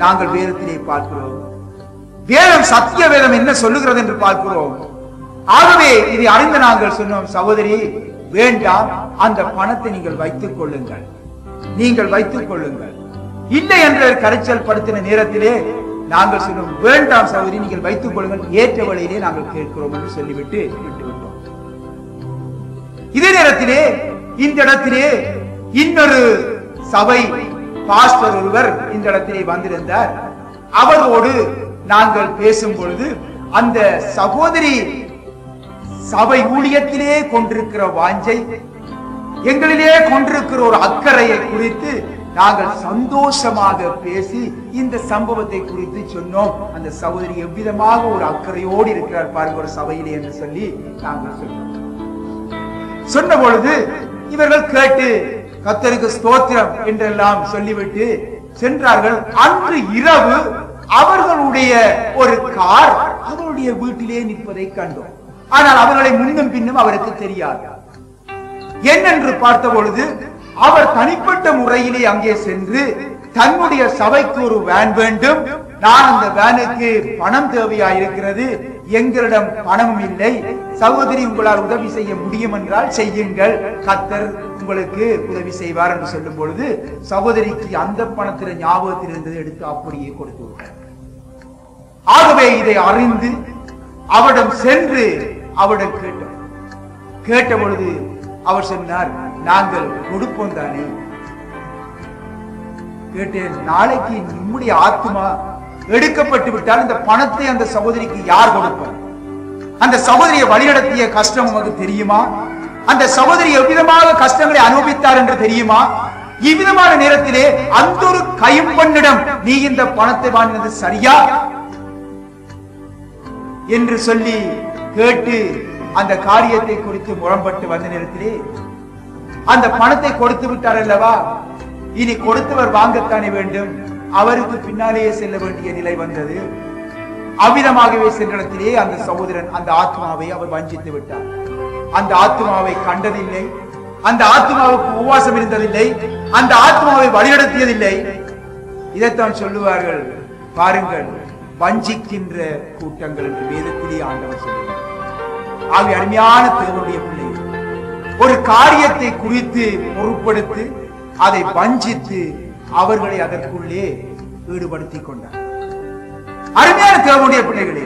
நாங்கள் வேதத்திலே பார்க்கிறோம். வேதம் சத்திய வேதம் என்ன சொல்லுகிறது என்று பார்க்கிறோம். ஆகவே இதை அறிந்து நாங்கள் சொன்னோம், சகோதரி வேண்டாம், அந்த பணத்தை நீங்கள் வைத்துக் கொள்ளுங்கள், நீங்கள் வைத்துக் கொள்ளுங்கள், இல்லை என்ற கரைச்சல் படுத்தின நேரத்திலே நாங்கள் சொன்னோம், வேண்டாம் சகோதரி, நீங்கள் வைத்துக் கொள்ளுங்கள், ஏற்ற வழியிலே நாங்கள் கேட்கிறோம் என்று சொல்லிவிட்டு விட்டுவிட்டோம். இதே நேரத்திலே இந்த இடத்திலே இன்னொரு சபை பாஸ்டர் ஒருவர் இந்த இடத்திலே வந்திருந்தார். அவரோடு நாங்கள் பேசும் பொழுது அந்த சகோதரி சபை ஊழியத்திலே கொண்டிருக்கிற வாஞ்சை, எங்களிலே கொண்டிருக்கிற ஒரு அக்கறையை குறித்து நாங்கள் சந்தோஷமாக பேசி இந்த சம்பவத்தை குறித்து சொன்னோம். அந்த சகோதரி எவ்விதமாக ஒரு அக்கறையோடு இருக்கிறார் பாருங்க ஒரு சபையிலே என்று சொல்லி நாங்கள் சொன்னோம். சொன்ன பொழுது இவர்கள் கேட்டு கர்த்தருக்கு ஸ்தோத்திரம் என்றெல்லாம் சொல்லிவிட்டு சென்றார்கள். அன்று இரவு அவர்களுடைய ஒரு கார் அவருடைய வீட்டிலே நிற்பதை கண்டோம். ஆனால் அவர்களை முன்னும் பின்னும் அவருக்கு தெரியாது. என்னென்று பார்த்த பொழுது அவர் தனிப்பட்ட முறையிலே அங்கே சென்று தன்னுடைய சபைக்கு ஒரு வேன் வேண்டும், நான் அந்த வேனுக்கு பணம் தேவையாயிருக்கிறது, எங்களிடம் பணமும் இல்லை, சகோதரி உங்களால் உதவி செய்ய முடியும் என்றால் செய்யுங்கள், கர்த்தர் உங்களுக்கு உதவி செய்வார் என்று சொல்லும் பொழுது சகோதரிக்கு அந்த பணத்தில் ஞாபகத்தில் இருந்ததை எடுத்து அப்படியே கொடுத்து விட்டார். ஆகவே இதை அறிந்து அவரிடம் சென்று அவரிடம் கேட்ட பொழுது அவர் சொன்னார், நாங்கள் கொடுப்போம் தானே. கேட்டேன், நாளைக்கு நம்முடைய ஆத்மா எடுக்கப்பட்டு விட்டால் இந்த பணத்தை அந்த சகோதரிக்கு யார் கொடுப்பார்? அந்த சகோதரியை வழிநடத்திய கஷ்டம் உங்களுக்கு தெரியுமா? அந்த சகோதரி எவ்விதமாக கஷ்டங்களை அனுபவித்தார் என்று தெரியுமா? இவ்விதமான நேரத்திலே அந்த ஒரு கைம்பெண்ணிடம் நீ இந்த பணத்தை வாங்கினது சரியா என்று சொல்லி கேட்டு அந்த காரியத்தை குறித்து முரண்பட்டு வந்த நேரத்திலே அந்த பணத்தை கொடுத்து விட்டார் அல்லவா, இனி கொடுத்தவர் வாங்கத்தானே வேண்டும், அவருக்கு பின்னாலேயே செல்ல வேண்டிய நிலை வந்தது. அவ்விதமாகவே சென்ற இடத்திலே அந்த சகோதரன் அந்த ஆத்மாவை அவர் வஞ்சித்து விட்டார். அந்த ஆத்மாவை கண்டதில்லை, அந்த ஆத்மாவுக்கு உபவாசம் இருந்ததில்லை, அந்த ஆத்மாவை வழிநடத்தியதில்லை. இதைத்தான் சொல்லுவார்கள் பாருங்கள், வஞ்சிக்கின்ற கூட்டங்கள் என்று வேதத்திலே ஆண்டவர் சொல்லுவார். ஆகிய அருமையான தேவனுடைய பிள்ளைகள், ஒரு காரியத்தை குறித்து பொறுப்படுத்தி அதை வஞ்சித்து அவர்களை அதற்குள்ளே ஈடுபடுத்திக் கொண்டார். அருமையான தேவனுடைய பிள்ளைகளே,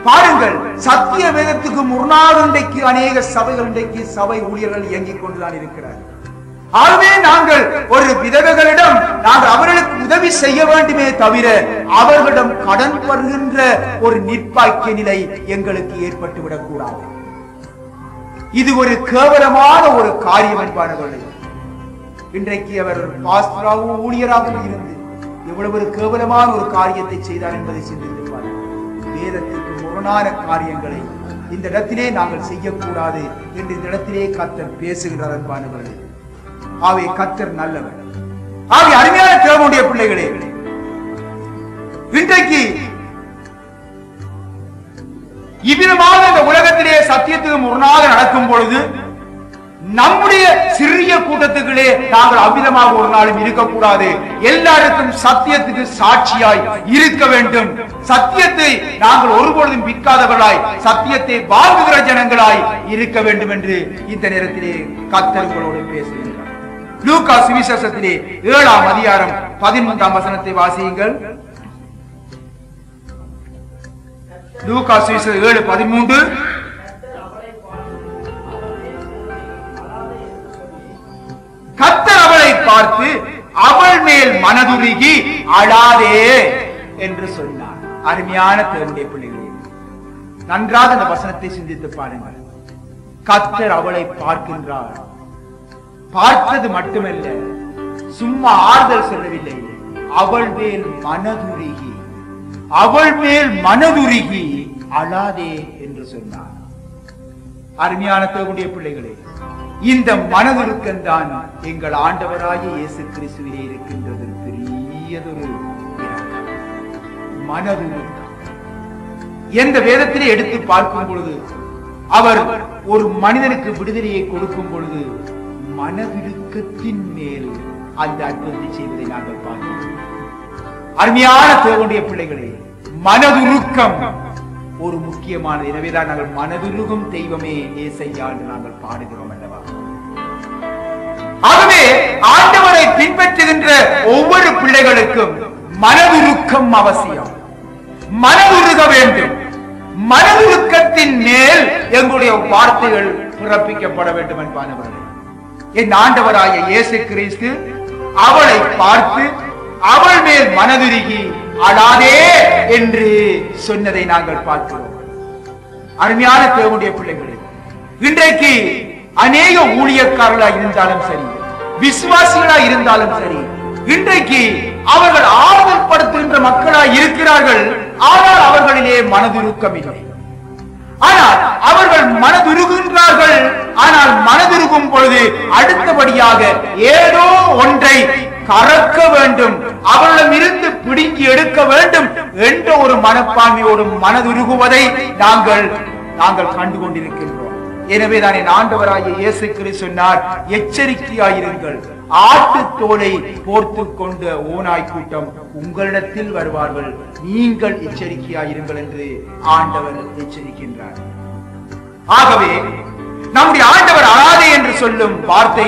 பாருங்கள், சத்திய வேதத்துக்கு முரணாக இன்றைக்கு அநேக சபைகள், இன்றைக்கு சபை ஊழியர்கள் இயங்கிக் கொண்டுதான் இருக்கிறார்கள். ஆகவே நாங்கள் ஒரு விதவைகளிடம் நாங்கள் அவர்களுக்கு உதவி செய்ய வேண்டுமே தவிர அவர்களிடம் கடன் வருகின்ற ஒரு நிர்பாக்கிய நிலை எங்களுக்கு ஏற்பட்டுவிடக் கூடாது. இது ஒரு கேவலமான ஒரு காரியம் என்பார்கள். இன்றைக்கு அவர் பாஸ்டராகவும் ஊழியராகவும் இருந்து எவ்வளவு ஒரு கேவலமான ஒரு காரியத்தை செய்தார் என்பதை சிந்தித்திருப்பார். வேதத்திற்கு முரணான காரியங்களை இந்த இடத்திலே நாங்கள் செய்யக்கூடாது என்று இந்த இடத்திலே கர்த்தர் பேசுகிறார் என்பார்கள். ஆவே கர்த்தர் நல்லவர். ஆவே அருமையான தேவனுடைய பிள்ளைகளே, இன்றைக்கு இவ்விதமாக இந்த உலகத்திலே சத்தியத்துக்கு முரணாக நடக்கும் பொழுது நம்முடைய சிறிய கூட்டத்துக்களே நாங்கள் அவ்விதமாக ஒரு நாளும் இருக்கக்கூடாது. எல்லாருக்கும் சத்தியத்துக்கு சாட்சியாய் இருக்க வேண்டும். சத்தியத்தை நாங்கள் ஒருபொழுதும் விற்காதவர்களாய், சத்தியத்தை வாங்குகிற ஜனங்களாய் இருக்க வேண்டும் என்று இந்த நேரத்திலே கர்த்தர் உங்களோடு பேசுகிறார். லூக்கா சுவிசேஷத்திலே 7ஆம் அதிகாரம் 13ஆம் வசனத்தை வாசியுங்கள். லூக்கா சுவிசேஷம் 7:13. கர்த்தர் அவளை பார்த்து அவள் மேல் மனதுருகி அழாதே என்று சொன்னார். அருமையான தேவனுடைய பிள்ளைகளே, நன்றாக அந்த வசனத்தை சிந்தித்து பாருங்கள். கர்த்தர் அவளை பார்க்கின்றார். பார்த்தது மட்டுமல்ல, சும்மா ஆறுதல் சொல்லவில்லை, அவள் மேல் மனதுருகி, அவள் மேல் மனதுருகி அழாதே என்று சொன்னார். அருமையான தேவனுடைய பிள்ளைகளே, இந்த மனதுருக்கம் தான் எங்கள் ஆண்டவராகிய இயேசு கிறிஸ்துவிலே இருக்கின்றது பெரியதொரு மனதுருக்கம். எந்த வேதத்திலே எடுத்து பார்க்கும் பொழுது அவர் ஒரு மனிதனுக்கு விடுதலையை கொடுக்கும் பொழுது மனதுருக்கத்தின் மேல் அந்த அற்புதத்தை செய்வதை நாங்கள் பார்க்கிறோம். அருமையான தேவனுடைய பிள்ளைகளே, மனதுருக்கம் ஒரு முக்கியமானது. எனவேதான் நாங்கள் மனதுருகும் தெய்வமே ஏசையா என்று நாங்கள் பாடுகிறோம் அல்லவா. ஆகவே ஆண்டவரை பின்பற்றுகின்ற ஒவ்வொரு பிள்ளைகளுக்கும் மனதுருக்கம் அவசியம். மனதுருக வேண்டும். மனதுருக்கத்தின் மேல் எங்களுடைய வார்த்தைகள் பிறப்பிக்கப்பட வேண்டும் என்பானவர்கள். என் ஆண்டவராகிய இயேசு கிறிஸ்து அவளை பார்த்து அவள் மேல் மனதுருகி அழாதே என்று சொன்னதை நாங்கள் பார்க்கிறோம். அருமையான தேவனுடைய பிள்ளைகளே, இன்றைக்கு அநேக ஊழியக்காரர்களாக இருந்தாலும் சரி, விசுவாசிகளாக இருந்தாலும் சரி, இன்றைக்கு அவர்கள் ஆறுதல் படுத்துகின்ற மக்களாக இருக்கிறார்கள். ஆனால் அவர்களிலே மனதுருக்கம் இல்லை. ஆனால் அவர்கள் மனதுருகின்றார்கள். ஆனால் மனதுருகும் பொழுது அடுத்தபடியாக ஏதோ ஒன்றை கறக்க வேண்டும், அவர்களிடம் இருந்து பிடுங்கி எடுக்க வேண்டும் என்ற ஒரு மனப்பான்மையோடு மனதுருகுவதை நாங்கள் கண்டு கொண்டிருக்கின்றோம். எனவேதான் என் ஆண்டவராகிய இயேசு கிறிஸ்து சொன்னார், எச்சரிக்கையாயிருங்கள், ஆட்டு தோலை போர்த்து கொண்ட ஓநாய் கூட்டம் உங்களிடத்தில் வருவார்கள், நீங்கள் எச்சரிக்கையாயிருங்கள் என்று ஆண்டவர் எச்சரிக்கின்றார். ஆகவே நம்முடைய ஆண்டவர் அழாதே என்று சொல்லும் வார்த்தை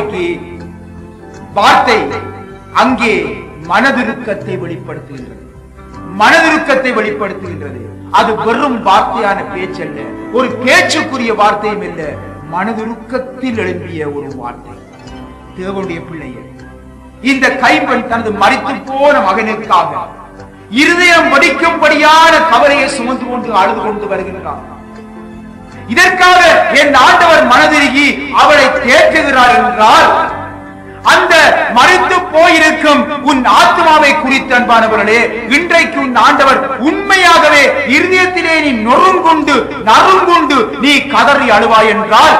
அங்கே மனதுருக்கத்தை வெளிப்படுத்துகின்றது. மனதுருக்கத்தை வெளிப்படுத்துகின்றது. அது வெறும் வார்த்தையான பேச்சல்ல, ஒரு பேச்சுக்குரிய வார்த்தையும் இல்ல, மனதுருக்கத்தில் எழும்பிய ஒரு வார்த்தை. தேவனுடைய பிள்ளையே, இந்த கைம்பெண் தனது மரித்து போன மகனுக்காக இருதயம் வடிக்கும்படியான கவலையை சுமந்து கொண்டு அழுது கொண்டு வருகின்றார். இதற்காக என் ஆண்டவர் மனதிருகி அவளை தேற்றுகிறார் என்றால், அந்த மரித்து போயிருக்கும் உன் ஆத்மாவை குறித்து அன்பானவர்களே, இன்றைக்கு உன் ஆண்டவர் உண்மையாகவே இருதயத்திலே நீ நறுங்குண்டு நீ கதறி அழுவாய் என்றால்,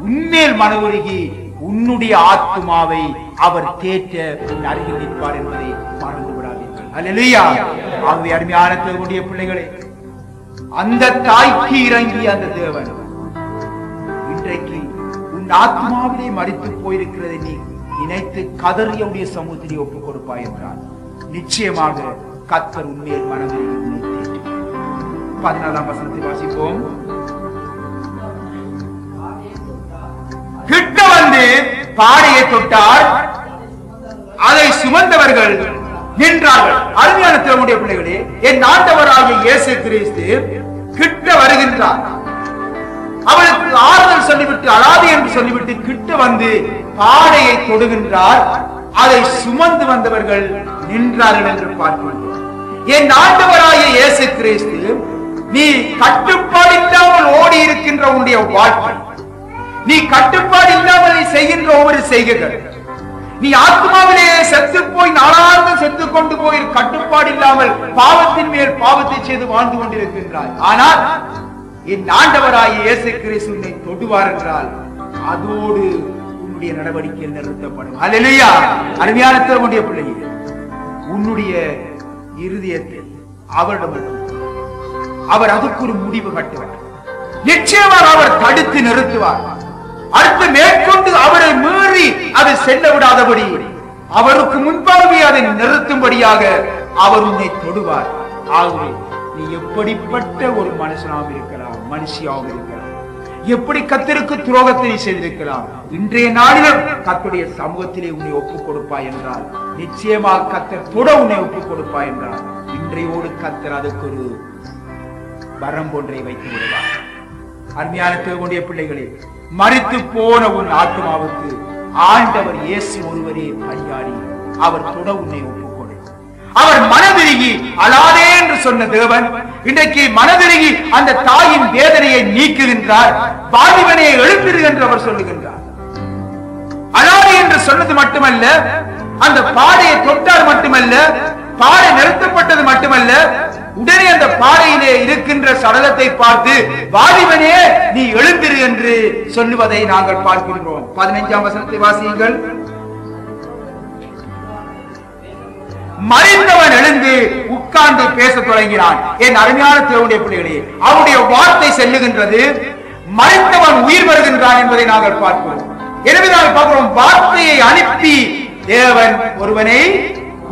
உன்மேல் மனதுருகி உன்னுடைய ஆத்மாவை அவர் தேற்ற உன் அருகில் நிற்பார் என்பதை மறந்து விடாதீர்கள். அல்லேலூயா. ஆகவே அருமையான தேவனுடைய பிள்ளைகளே, அந்த தாய்க்கு இறங்கிய அந்த தேவன் இன்றைக்கு உன் ஆத்மாவிலே மரித்து போயிருக்கிறதை நீ நினைத்து கதறியுடைய சமூகத்திலே ஒப்புக் கொடுப்பாய் என்றால், நிச்சயமாக கர்த்தர் உண்மையில் மனதில் உன்னை தேற்றி. 14ஆம் வசனத்தை வாசிப்போம். கிட்ட வந்து பாடையை தொட்டார், அதை சுமந்தவர்கள் நின்றார்கள். அருமையான தேவனுடைய பிள்ளைகளே, என் ஆண்டவராகிய இயேசு கிறிஸ்து கிட்ட வருகின்றார். அவளுக்கு ஆறுதல் சொல்லிவிட்டு அழாதே என்று சொல்லிவிட்டு கிட்ட வந்து பாடையை தொடுகின்றார். அதை சுமந்து வந்தவர்கள் நின்றார்கள் என்று பார்க்கின்றோம். என் ஆண்டவராகிய இயேசு கிறிஸ்து, நீ கட்டுப்பாடு இல்லாமல் ஓடி இருக்கின்ற உன்னுடைய வாழ்க்கை, நீ கட்டுப்பாடு இல்லாமல் செய்கின்ற ஒவ்வொரு செய்கைகள், நீ ஆத்மாவிலே செத்து போய் நாளாக செத்து கொண்டு போய் கட்டுப்பாடு இல்லாமல் பாவத்தின் மேல் பாவத்தை செய்து வாழ்ந்து கொண்டிருக்கின்றாய். ஆனால் என் ஆண்டவராகிய இயேசு கிறிஸ்து உன்னை தொடுவார் என்றால் அதோடு உன்னுடைய நடவடிக்கை நிறுத்தப்படும். அல்லேலூயா. அருமையான தேவனுடைய பிள்ளையே, உன்னுடைய இருதயத்தில் அவரிடம் அவர் அதுக்கு ஒரு முடிவு கட்டுவார். நிச்சயமாக அவர் தடுத்து நிறுத்துவார். அடுத்து மேற்கொண்டு அவரை மீறி அதை செல்ல விடாதபடி அவருக்கு முன்பாகவே அதை நிறுத்தும்படியாக அவர் உன்னை தொடுவார். ஆகவே நீ எப்படிப்பட்ட ஒரு மனுஷனாக இருக்கலாம், மனுஷியாக இருக்கலாம், எப்படி கர்த்தருக்கு துரோகத்தை செய்திருக்கலாம், இன்றைய நாளிலும் கர்த்தருடைய சமூகத்திலே உன்னை ஒப்புக் கொடுப்பாய் என்றால், நிச்சயமாக கர்த்தர் தொட உன்னை ஒப்புக் கொடுப்பாய் என்றால், இன்றையோடு கர்த்தர் அதுக்கு ஒரு வரம் ஒன்றை வைத்து விடுவார். அருமையான தேவனுடைய பிள்ளைகளே, மரித்து போன உன் ஆத்மாவுக்கு ஆண்டவர் இயேசு ஒருவரே பரிகாரி. அவர் தொட உன்னை ஒப்புக்கொடு. அவர் மனதிருகி அழாதே என்று சொன்ன தேவன் இன்றைக்கு மனதிருகி அந்த தாயின் வேதனையை நீக்குகின்றார். வாலிபனை எழுப்பிரு என்று அவர் சொல்லுகின்றார். அழாதே என்று சொன்னது மட்டுமல்ல, அந்த பாடையை தொட்டார் மட்டுமல்ல, பாடை நிறுத்தப்பட்டது மட்டுமல்ல, உடனே அந்த பாடையிலே இருக்கின்ற சடலத்தை பார்த்து வாலிபனே நீ எழுந்திரு என்று சொல்லுவதை நாங்கள் பார்க்கின்றோம். 15ஆம் வசனத்தை வாசியுங்கள். மறித்தவன் எழுந்து உட்கார்ந்து பேச தொடங்கினான். என் அருமையான தேவனுடைய பிள்ளைகளே, அவருடைய வார்த்தை செல்லுகின்றது, மறித்தவன் உயிர் வருகின்றான் என்பதை நாங்கள் பார்க்கிறோம். எனவே நாங்கள் பார்க்கிறோம், வார்த்தையை அனுப்பி தேவன் ஒருவனை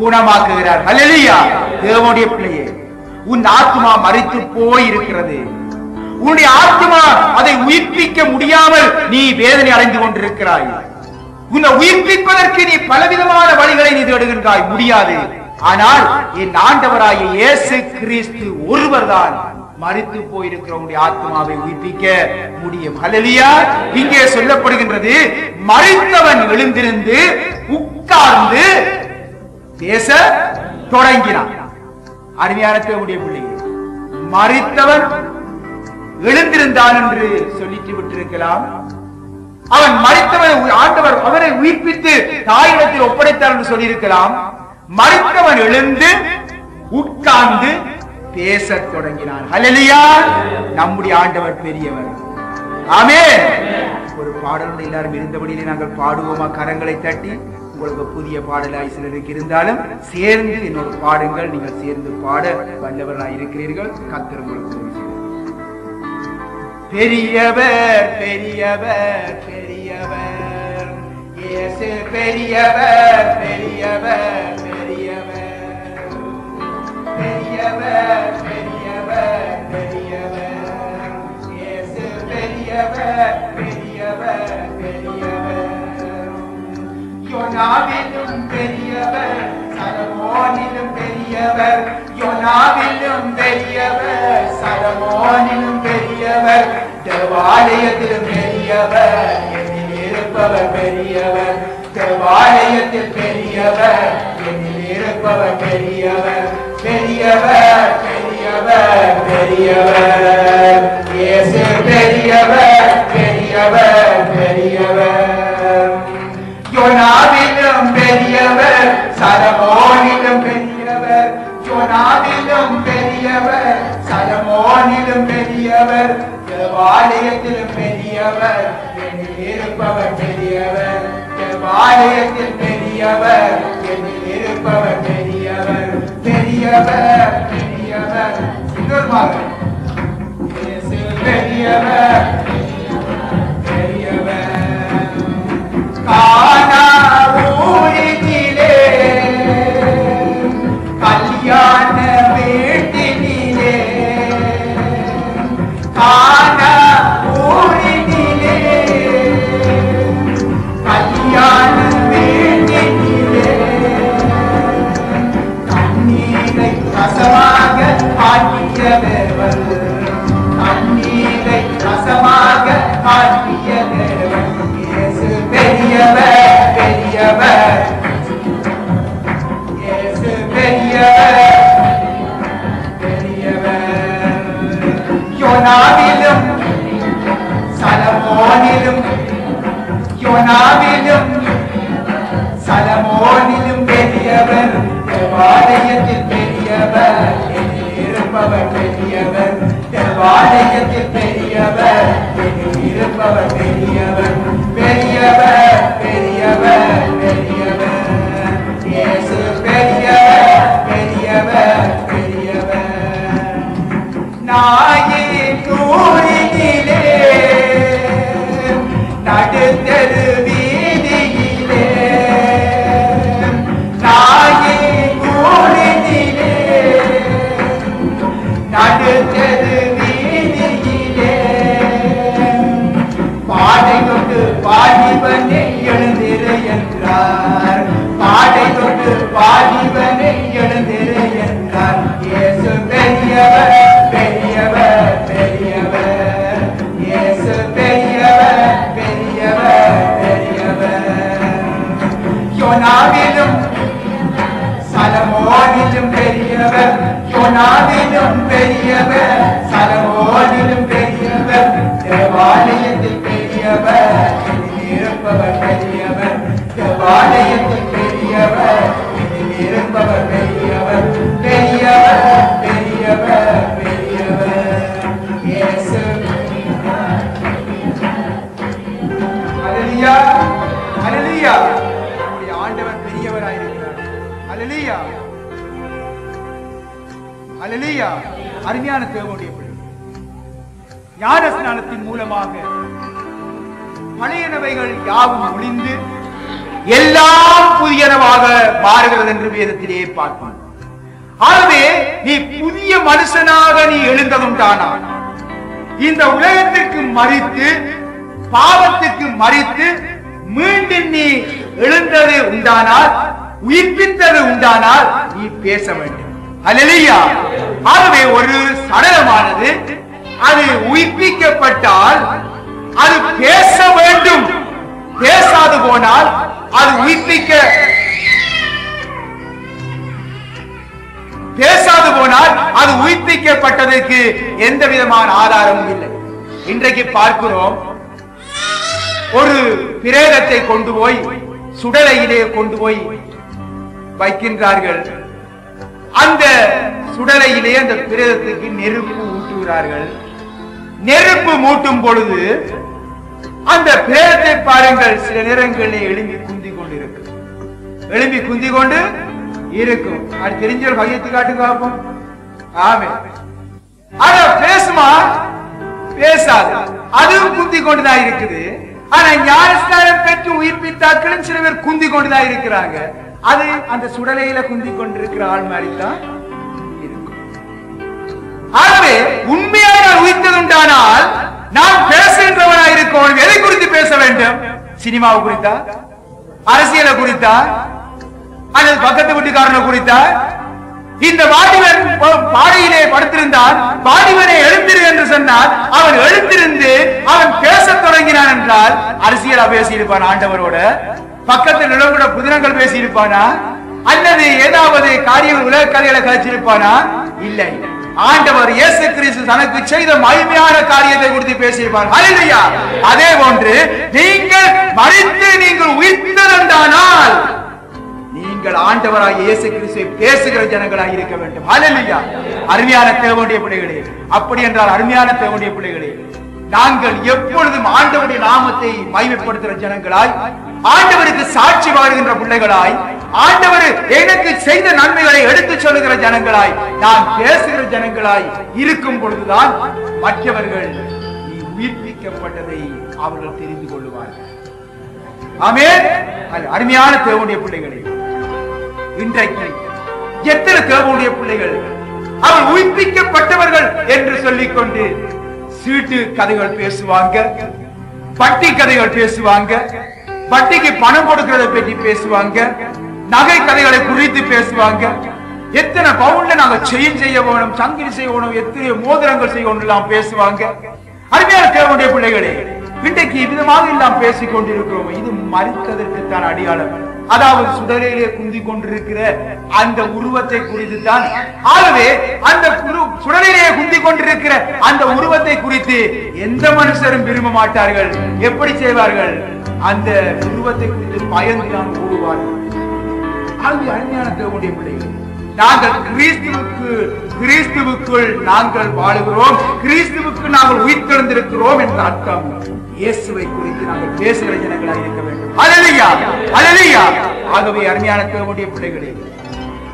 குணமாக்குகிறார். அல்லேலூயா. தேவனுடைய பிள்ளையே, உன் ஆத்மா மரித்து போய் இருக்கிறது. உன்னுடைய ஆத்மா அதை உயிர்ப்பிக்க முடியாமல் நீ வேதனை அடைந்து கொண்டிருக்கிறாய். உன்னை உயிர்ப்பிப்பதற்கு நீ பலவிதமான வழிகளை நீ தேடுகின்றாய், முடியாது. ஆனால் என் ஆண்டவராகிய இயேசு கிறிஸ்து ஒருவர்தான் மரித்து போயிருக்கிறவனுடைய ஆத்மாவை உயிர்ப்பிக்க முடியும். ஹல்லேலூயா. இங்கே சொல்லப்படுகின்றது, மரித்தவன் எழுந்திருந்து உட்கார்ந்து பேச தொடங்கினான். அருமையான தேவனுடைய பிள்ளைகள், மரித்தவன் எழுந்திருந்தான் என்று சொல்லிட்டு விட்டிருக்கலாம். அவன் மரித்தவன் ஆண்டவர் அவரை உயிர்ப்பித்து தாயிடத்தில் ஒப்படைத்தார் என்று சொல்லியிருக்கலாம். மரித்தவன் எழுந்து உட்கார்ந்து பேச தொடங்கினான். ஹல்லேலூயா. நம்முடைய ஆண்டவர் பெரியவர். ஆமென். ஒரு பாடல் எல்லாரும் இருந்தபடியிலே நாங்கள் பாடுவோமா? கரங்களை தட்டி. உங்களுக்கு புதிய பாடலாய் சிலருக்கு இருந்தாலும் சேர்ந்து என்னோட பாடுங்கள். நீங்கள் சேர்ந்து பாட வல்லவர்களாய் இருக்கிறீர்கள். கர்த்தர் உங்களுக்கு உதவி செய்வார். பெரியவர் பெரியவர் பெரியவர் இயேசு பெரியவர் பெரியவர் பெரியவர் பெரியவர் பெரியவர் பெரியவர் இயேசு பெரியவர் பெரியவர் பெரியவர் யோனாவிலும் பெரியவர் சலமோனிலும் பெரியவர் யோனாவிலும் பெரியவர் சலமோனிலும் பெரியவர் தேவாலயத்திலும் பெரியவர் என்னில் இருப்பவர் பெரியவர் தேவாலயத்தில் பெரியவர் என்னில் இருப்பவர் பெரியவர் பெரியவர் பெரியவர் பெரியவர் இயேசு பெரியவர் பெரியவர் பெரியவர் யோனாவிலும் பெரியவர் சலமோனிலும் பெரியவர் யோனாவிலும் பெரியவர் சலமோனிலும் பெரியவர் தேவாலயத்திலும் பெரியவர் என்னில் இருப்பவர் பெரியவர் தேவாலயத்தில் பெரியவர் என்னில் இருப்பவர் பெரியவர் பெரியவர் பெரியவர் சுந்தரமாக இயேசு பெரியவர் பெரியவர் கானா ஊரினிலே கல்யாண வீட்டினிலே கானா ஊரினிலே கல்யாண வீட்டினிலே கண்ணீரை ரசமாக ஆக்கிய தேவன் கண்ணீரை ரசமாக ஆக்கிய தேவன் இயேசு பெரியவர் பெரியவர் இயேசு பெரியவர் பெரியவர் யோனாவிலும் சலமோனிலும் யோனாவிலும் சலமோனிலும் பெரியவர் தேவாலயத்தில் பெரியவர் என்னில் இருப்பவர் பெரியவர் தேவாலயத்தில் பெரியவர் என்னில் இருப்பவர் பெரியவர் பெரியவர் பெரியவர் பெரியவர் இயேசு பெரியவர் பெரியவர் பெரியவர் நாயின் ஊரினிலே நடுத்தெரு வீதியிலே நாயின் ஊரினிலே நடுத்தெரு வீதியிலே பாடை தொட்டு பாடிவனை எழுந்திரு என்றார் பாடை தொட்டு பாடிவனை எழுந்திரு என்றார் இயேசு பெரியவர் பெரியவர் பெரியவர் இயேசு பெரியவர் பெரியவர் பெரியவர் யோனாவிலும் சலமோனிலும் பெரியவர் யோனாவிலும் பெரியவர் சலமோனிலும் பெரியவர் தேவாலயத்தில் பெரியவர் என்னில் இருப்பவர் பெரியவர் தேவாலயத்தில் பெரியவர் என்னில் இருப்பவர் பெரியவர் பெரியவர் பெரியவர் பெரியவர் இயேசு ஹல்லேலூயா ஹல்லேலூயா நம்முடைய ஆண்டவர் பெரியவராய் இருக்கிறார். ஹல்லேலூயா ஹல்லேலூயா. அருமையான தேவனுடைய பிள்ளை, ஞான ஸ்நானத்தின் மூலமாக பழையனவைகள் யாவும் ஒளிந்து எல்லாம் புதியனவாக மாறுகிறது என்று வேதத்திலே பார்ப்போம். ஆகவே நீ புதிய மனுஷனாக நீ எழுந்ததுண்டானா இந்த உலகத்திற்கு மரித்து பாவத்துக்கு மரித்து மீண்டும் நீ எழுந்தது உண்டானால், உயிர்ப்பித்தது உண்டானால் நீ பேச வேண்டும். அல்லேலூயா. ஆகவே ஒரு சடலமானது அது உயிர்ப்பிக்கப்பட்டால் அது பேச வேண்டும். பேசாது போனால் அது பேசாது போனால் அது உயிர்ப்பிக்கப்பட்டதற்கு எந்த விதமான ஆதாரமும் இல்லை. இன்றைக்கு பார்க்கிறோம், ஒரு பிரேதத்தை கொண்டு போய் சுடலையிலே கொண்டு போய் வைக்கின்றார்கள். அந்த சுடலையிலே அந்த பிரேதத்துக்கு நெருப்பு ஊட்டுகிறார்கள். நெருப்பு மூட்டும் பொழுது அந்த பிரேதத்தை பாருங்கள், சில நேரங்களில் எழும்பி குந்தி கொண்டு இருக்கும். எழும்பி குந்தி கொண்டு இருக்கும். அது தெரிஞ்ச ஒரு கையெழுத்து காட்டு பார்ப்போம். ஆமே. ஆனா பேசுமா? பேசாது. அதுவும் குந்தி கொண்டுதான் இருக்குது. ஆனா ஞானஸ்நானம் பெற்று உயிர்ப்பித்தாக்களும் சில பேர் குந்தி கொண்டுதான் இருக்கிறாங்க. அது அந்த சுடலையில குந்தி கொண்டிருக்கிற ஆள் மாதிரி தான் இருக்கும். ஆகவே உண்மையாக நான் உயிர்த்ததுண்டானால் நான் பேசுகின்றவனாக இருக்கணும். எதை குறித்து பேச வேண்டும்? சினிமாவை குறித்தா, அரசியலை குறித்தா, அல்லது பக்கத்து வீட்டுக்காரனை குறித்தா? இந்த வாலிபன் பாடையிலே படுத்திருந்தான், வாலிபனை எழுந்திரு என்று சொன்னால் அவன் எழுந்திருந்து அவன் பேசத் தொடங்கினான் என்றால் அரசியலா பேசியிருப்பான் ஆண்டவரோட, பக்கத்தில் நிலவுட புதினங்கள் பேசியிருப்பானா, அல்லது ஏதாவது காரியங்கள் உலக கதைகளை கழிச்சிருப்பானா? இல்லை. ஆண்டவர் இயேசு கிறிஸ்து தனக்கு செய்த மகிமையான காரியத்தை குறித்து பேசியிருப்பார். ஹல்லேலூயா. அதே போன்று நீங்கள் மரித்து நீங்கள் உயிர்த்தெழுந்தானால் நீங்கள் ஆண்டவராகிய இயேசு கிறிஸ்துவை பேசுகிற ஜனங்களாக இருக்க வேண்டும். ஹல்லேலூயா. அருமையான தேவனுடைய பிள்ளைகளே, அப்படி என்றால் அருமையான தேவனுடைய பிள்ளைகளே, நாங்கள் எப்பொழுதும் ஆண்டவருடைய நாமத்தை மகிமைப்படுத்துகிற ஜனங்களாய், ஆண்டவருக்கு சாட்சி வாழ்கின்ற பிள்ளைகளாய், ஆண்டவர் எனக்கு செய்த நன்மைகளை எடுத்து சொல்லுகிற ஜனங்களாய், நான் பேசுகிற ஜனங்களாய் இருக்கும் பொழுதுதான் மற்றவர்கள் நீ உயிர்ப்பிக்கப்பட்டதை அவர்கள் தெரிந்து கொள்வார்கள். ஆமென். அருமையான தேவனுடைய பிள்ளைகளே, இன்றைக்கு எத்தனை தேவனுடைய பிள்ளைகள் அவர் உயிர்ப்பிக்கப்பட்டவர்கள் என்று சொல்லிக்கொண்டு சீட்டு கதைகள் பேசுவாங்க, பட்டி கதைகள் பேசுவாங்க, வட்டிக்கு பணம் கொடுக்கிறதை பற்றி பேசுவாங்க, நகை கதைகளை குறித்து பேசுவாங்க, எத்தனை பவுன்ல நாங்க செயின் செய்ய வேணும், சங்கிலி செய்ய வேணும், எத்தனை மோதிரங்கள் செய்யணும் பேசுவாங்க. அருமையான தேவனுடைய பிள்ளைகளே, இன்றைக்கு விதமாக எல்லாம் பேசிக் கொண்டிருக்கிறோம். இது மரித்ததற்கு தான் அடையாளம். அதாவது சுடலையிலே குந்தி கொண்டிருக்கிற அந்த உருவத்தை குறித்து தான். ஆகவே அந்த சுடலையிலே குந்தி கொண்டிருக்கிற அந்த உருவத்தை குறித்து எந்த மனுஷரும் விரும்ப மாட்டார்கள். எப்படி செய்வார்கள்? அந்த உருவத்தை குறித்து பயந்து தான் ஓடுவார்கள். அருமையான தேவனுடைய பிள்ளைகள், நாங்கள் கிறிஸ்துவுக்குள் நாங்கள் வாழுகிறோம், கிறிஸ்துவுக்கு நாங்கள் உயிர்த்தெழுந்திருக்கிறோம் என்ற அர்த்தம். இயேசுவை குறித்து நாங்கள் பேசுகிற ஜனங்களாக இருக்க வேண்டும். அல்லேலூயா, அல்லேலூயா. ஆகவே அருமையான தேவனுடைய பிள்ளைகளே,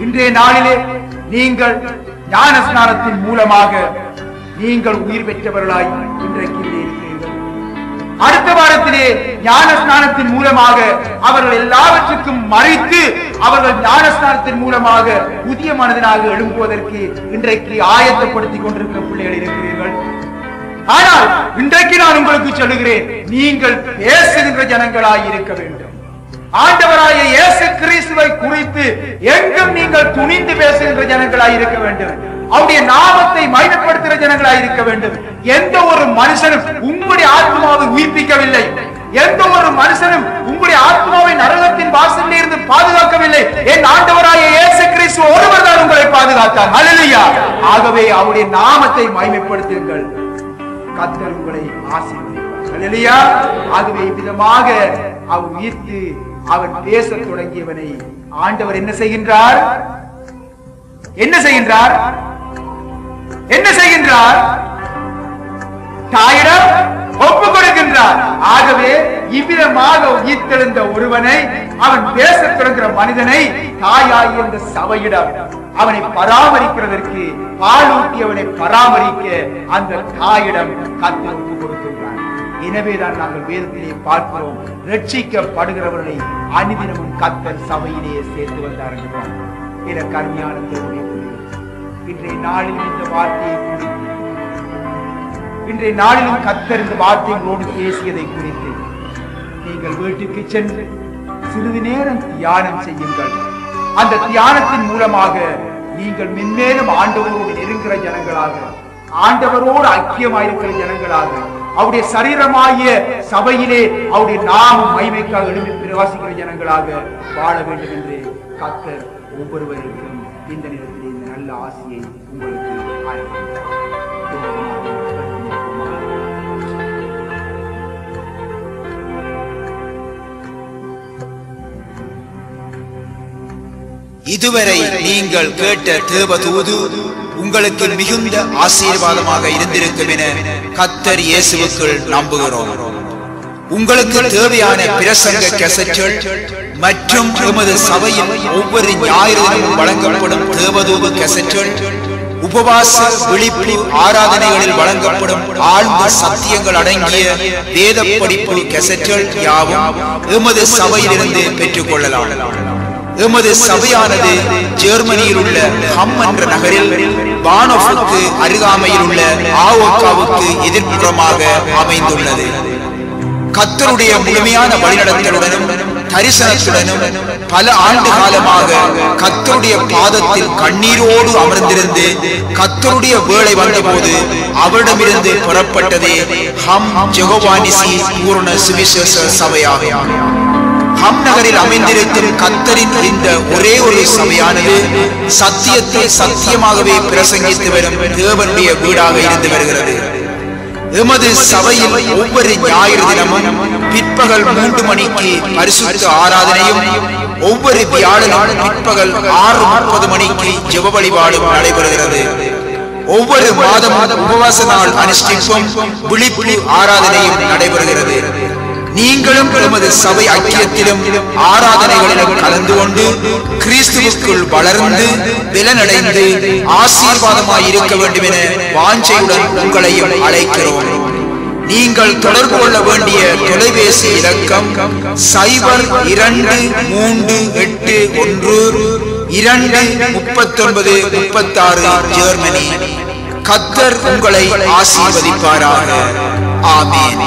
இன்றைய நாளிலே நீங்கள் ஞான ஸ்நானத்தின் மூலமாக நீங்கள் உயிர் பெற்றவர்களாய் இன்றைக்கு இருக்கிறீர்கள். அடுத்த வாரத்திலே ஞான ஸ்நானத்தின் மூலமாக அவர்கள் எல்லாவற்றுக்கும் மறைத்து அவர்கள் ஞான ஸ்நானத்தின் மூலமாக புதிய மனதினாக எழும்புவதற்கு இன்றைக்கு ஆயத்தப்படுத்திக் கொண்டிருக்கிற பிள்ளைகள் இருக்கிறீர்கள். ஆனால் இன்றைக்கு நான் உங்களுக்கு சொல்லுகிறேன், நீங்கள் பேசுகின்ற ஜனங்களாய் இருக்க வேண்டும். ஆண்டவராகிய இயேசு கிறிஸ்துவை குறித்து எங்கும் நீங்கள் துணிந்து பேசுகின்ற ஜனங்களாய் இருக்க வேண்டும். அவருடைய நாமத்தை மகிமைப்படுத்துகிற ஜனங்களாய் இருக்க வேண்டும். எந்த ஒரு மனுஷனும் உங்களுடைய ஆத்மாவை உயிர்ப்பிக்கவில்லை. எந்த ஒரு மனுஷனும் உங்களுடைய ஆத்மாவை நரகத்தின் வாசலில் இருந்து பாதுகாக்கவில்லை. என் ஆண்டவராகிய இயேசு கிறிஸ்து ஒருவர் தான் உங்களை பாதுகாத்தார். அல்லேலூயா. ஆகவே அவருடைய நாமத்தை மகிமைப்படுத்துங்கள். கர்த்தர் உங்களை ஆசீர்வதிப்பார். அல்லேலூயா. ஆகவே விதமாக அவர் உயிர்த்து அவர் பேச தொடங்கியவனை ஆண்டவர் என்ன செய்கின்றார்? என்ன செய்கின்றார்? என்ன செய்கின்றார்? தாயிடம் ஒப்பு கொடுக்கின்றார். ஆகவே இவ்விதமாக உயிர்த்தெழுந்த ஒருவனை, அவன் பேசத் தொடங்குகிற மனிதனை தாயாகிய இந்த சபையிடம் அவனை பராமரிக்கிறதற்கு, பாலூட்டி அவனை பராமரிக்க அந்த தாயிடம் கர்த்தர் ஒப்பு கொடுக்கின்றார். எனவேதான் நாங்கள் வேதத்திலே பார்க்கிறோம், ரட்சிக்கப்படுகிறவர்களை அனுதினமும் கர்த்தர் சபையிலேயே சேர்த்து வந்தார் என்றார். எனக்கு அருமையான தேவனுடைய இன்றைய நாளில் இந்த வார்த்தையை குறித்து, இன்றைய நாளிலும் கர்த்தர் இந்த வார்த்தைகளோடு பேசியதை குறித்து நீங்கள் வீட்டுக்கு சென்று சிறிது நேரம் தியானம் செய்யுங்கள். அந்த தியானத்தின் மூலமாக நீங்கள் மென்மேலும் ஆண்டவரோடு நெருங்குகிற ஜனங்களாக, ஆண்டவரோடு ஐக்கியமாயிருக்கிற ஜனங்களாக, அவருடைய சரீரமாகிய சபையிலே அவருடைய நாமம் மகிமைக்காக எழுப்பி பிரவாசிக்கிற ஜனங்களாக வாழ வேண்டும் என்று கர்த்தர் ஒவ்வொருவருக்கும் இந்த நேரத்தில் இந்த நல்ல ஆசையை உங்களுக்கு ஆரம்பித்தார். இதுவரை நீங்கள் கேட்ட தேவதூது உங்களுக்கு மிகுந்த ஆசீர்வாதமாக இருந்திருக்கும் என கர்த்தர் இயேசுவுக்குள் நம்புகிறோம். உங்களுக்கு தேவையான பிரசங்க கேசட்டுகள் மற்றும் எமது சபையில் ஒவ்வொரு ஞாயிறு தினமும் வழங்கப்படும் தேவதூது கேசட்டுகள், உபவாச விழிப்பு ஆராதனைகளில் வழங்கப்படும் ஆழ்ந்த சத்தியங்கள் அடங்கிய வேத படிப்பு கேசட்டுகள் யாவும் எமது சபையிலிருந்து பெற்றுக் கொள்ளலாம். எமது சபையானது ஜெர்மனியில் உள்ள ஹம் என்ற நகரில் பானோஃபுக்கு அருகாமையில் உள்ள ஆவோக்காவுக்கு எதிர்ப்புறமாக அமைந்துள்ளது. கர்த்தருடைய முழுமையான வழிநடத்தலுடனும் தரிசனத்துடனும் பல ஆண்டு காலமாக கர்த்தருடைய பாதத்தில் கண்ணீரோடு அமர்ந்திருந்து கர்த்தருடைய வேளை வந்தபோது அவரிடமிருந்து புறப்பட்டதே ஹம் ஜெகோவானிசி பூரண சுவிசேஷ சபையாகும். ஹம் நகரில் அமைந்திருக்கும் கர்த்தரின் இந்த ஒரே ஒரு சபையானது சத்தியத்தை சத்தியமாகவே பிரசங்கித்து வரும் தேவனுடைய வீடாக இருந்து வருகிறது. எமது சபையில் ஒவ்வொரு ஞாயிறு தினமும் பிற்பகல் 3 மணிக்கு பரிசுத்த ஆராதனையும், ஒவ்வொரு வியாழனும் பிற்பகல் 6:30 மணிக்கு ஜெப வழிபாடும் நடைபெறுகிறது. ஒவ்வொரு மாதமும் உபவாச நாள் அனுஷ்டிப்பும் விழிப்பு ஆராதனையும் நடைபெறுகிறது. நீங்களும் எமது சபை ஐக்கியத்திலும் ஆராதனைகளிலும் கலந்து கொண்டு கிறிஸ்துவுக்குள் வளர்ந்து பலனடைந்து ஆசீர்வாதமாய் இருக்க வேண்டும் என வாஞ்சையுடன் உங்களையும் அழைக்கிறோம். நீங்கள் தொடர்பு கொள்ள வேண்டிய தொலைபேசி இலக்கம் 0238123936 ஜெர்மனி. கர்த்தர் உங்களை ஆசீர்வதிப்பாராக. ஆமென்.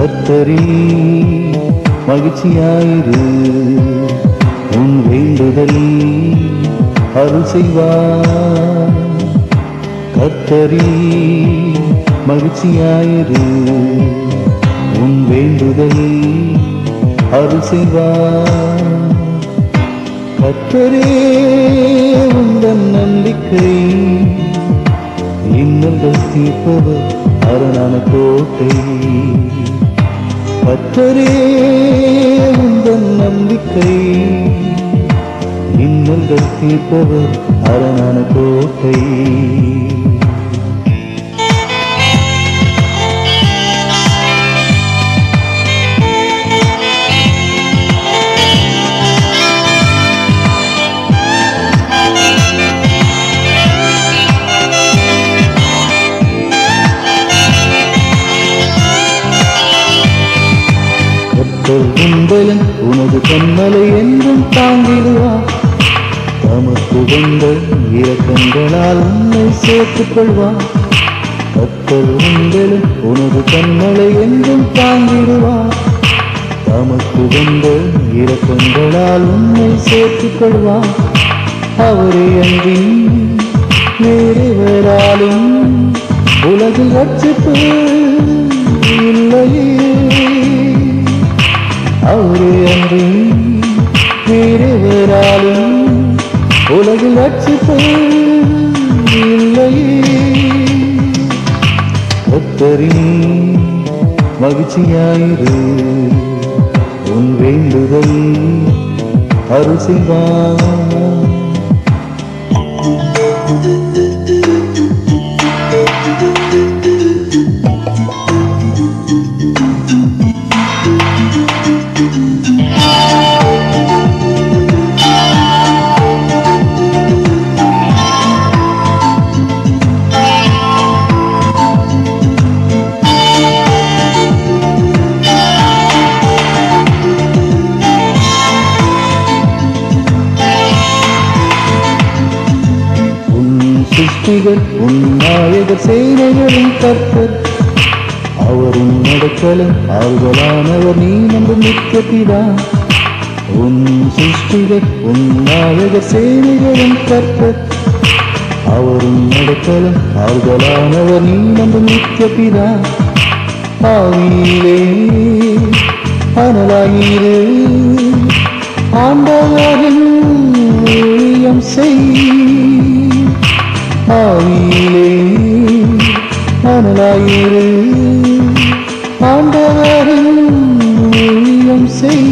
கர்த்தரில் மகிழ்ச்சியாயிரு, உன் வேண்டுதல் அருள் செய்வார். கர்த்தரில் மகிழ்ச்சியாயிரு, உன் வேண்டுதல் அருள் செய்வார். கர்த்தரே உந்தன் நம்பிக்கை, இன்னல்கள் தீர்ப்பவர் அரணான கோட்டை. கர்த்தரே உந்தன் நம்பிக்கை, இன்னல்கள் தீர்ப்பவர் அரணான கோட்டை. உந்தலன் உனது கண்மலை என்றும் தாங்கிடுவார். தமக்கு வந்த இரக்கங்களால் உன்னை சேர்த்துக் கொள்வார். கர்த்தர் உந்தலன் உனது கண்மலை என்றும் தாங்கிடுவார். தமக்கு வந்த இரக்கங்களால் உன்னை சேர்த்துக் கொள்வார். அவரே அன்றி வேறெவராலும் உலகில் ரட்சிப்பு இல்லையே. அவரே அன்றி வேறெவராலும் உலகில் ரட்சிப்பு இல்லையே. கர்த்தரில் மகிழ்ச்சியாயிரு, உன் வேண்டுதல் அருள் செய்வார். உன் நாயகர் சேனைகளின் கர்த்தர், அவரின் நடக்கலும் ஆறுதலானவர், நீ நம்பும் நித்திய பிதா. உன் சிருஷ்டிகர் உன் நாயகர் சேனைகளின் கர்த்தர், அவரின் நடக்கலும் ஆறுதலானவர், நீ நம்பும் நித்திய பிதா. ஆவியிலே அனலாயிரு, ஆண்டவரின் ஊழியம் செய். ஆவியிலே அனலாயிரு, ஆண்டவரின் ஊழியம் செய்.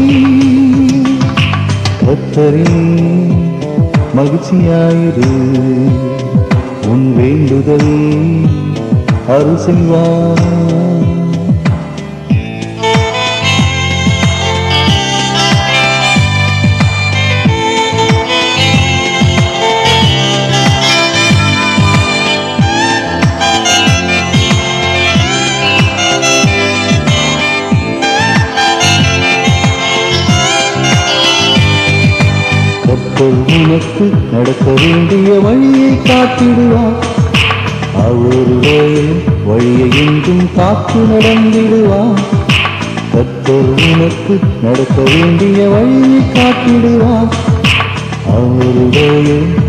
கர்த்தரில் மகிழ்ச்சியாயிரு, உன் வேண்டுதல் அருள் செய்வார். உனக்கு நடக்க வேண்டிய வழியை காட்டிடுவார். அவருடைய வழியை என்றும் காத்து நடந்திடுவார். கர்த்தர் உனக்கு நடக்க வேண்டிய வழியை காட்டிடுவார். அவருடைய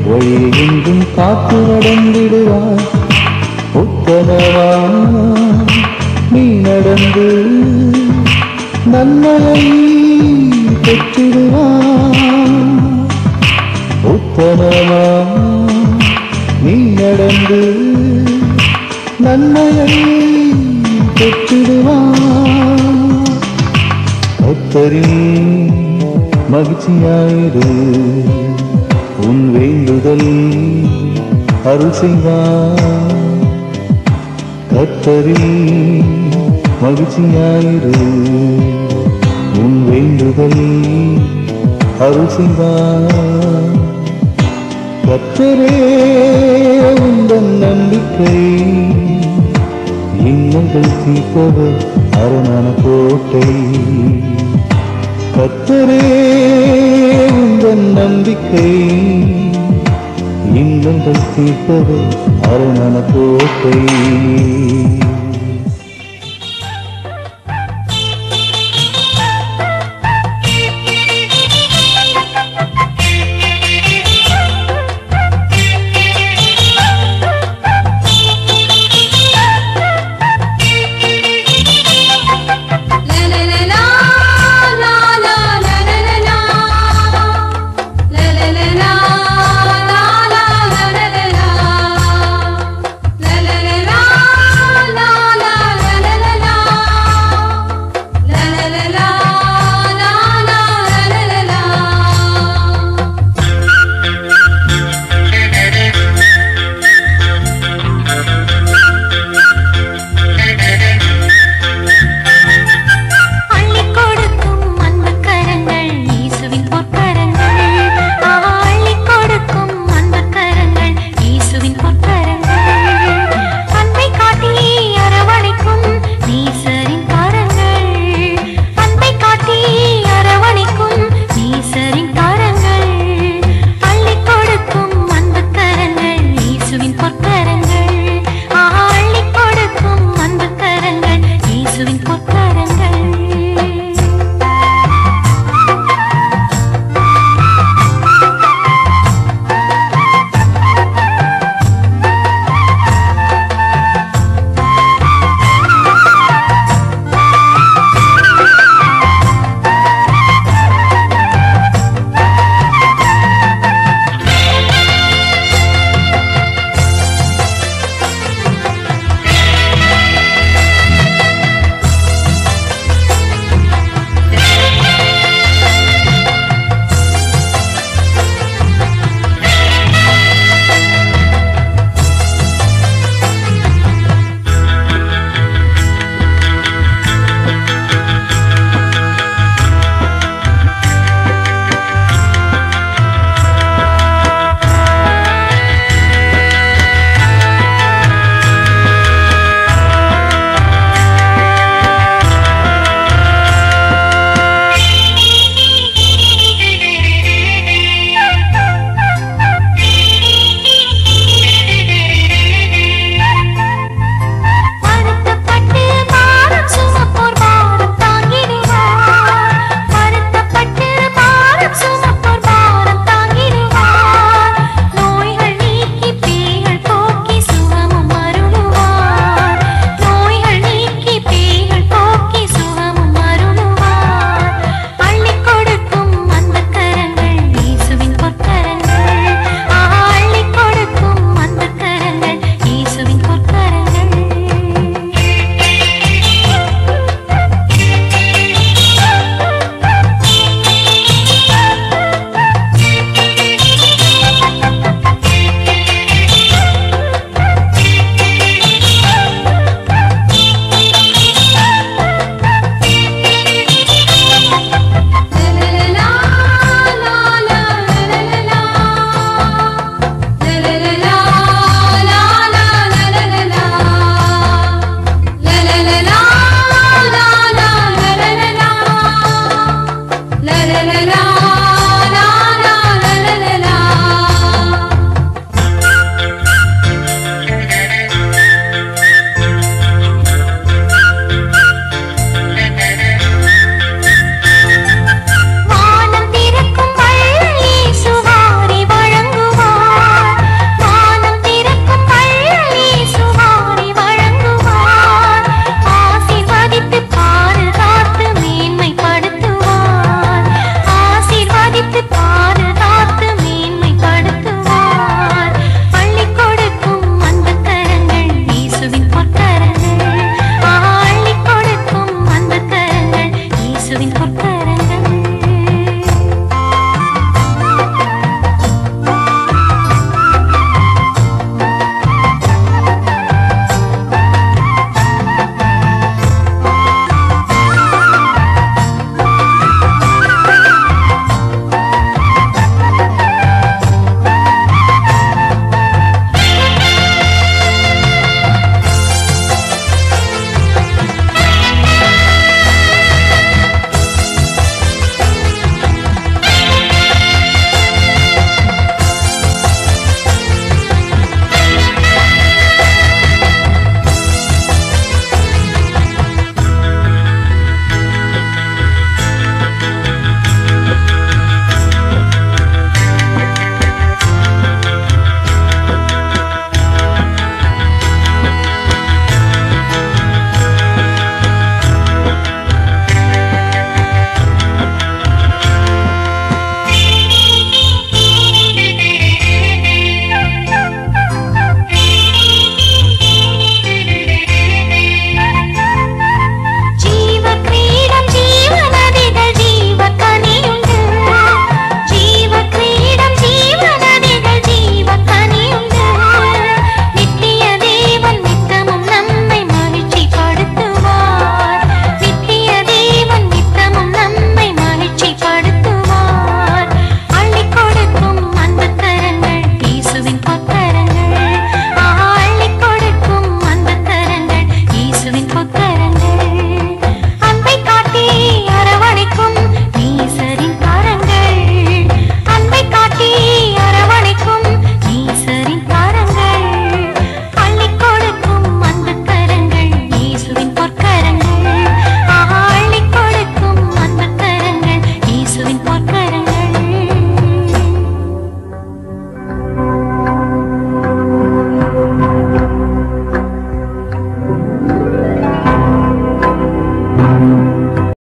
வழியை என்றும் காத்து நடந்திடுவார். உத்தமவா நீ நடந்து நன்மையை பெற்றிடுவார். உத்தமமா நீ நடந்து நன்மையை பெற்றிடுவார். கர்த்தரில் மகிழ்ச்சியாயிரு, உன் வேண்டுதல் அருள் செய்வார். கர்த்தரில் மகிழ்ச்சியாயிரு, உன் வேண்டுதல் அருள் செய்வார். கர்த்தரே உந்தன் நம்பிக்கை, இன்னல்கள் தீர்ப்பவர் அரணான கோட்டை. கர்த்தரே உந்தன் நம்பிக்கை, இன்னல்கள் தீர்ப்பவர் அரணான கோட்டை.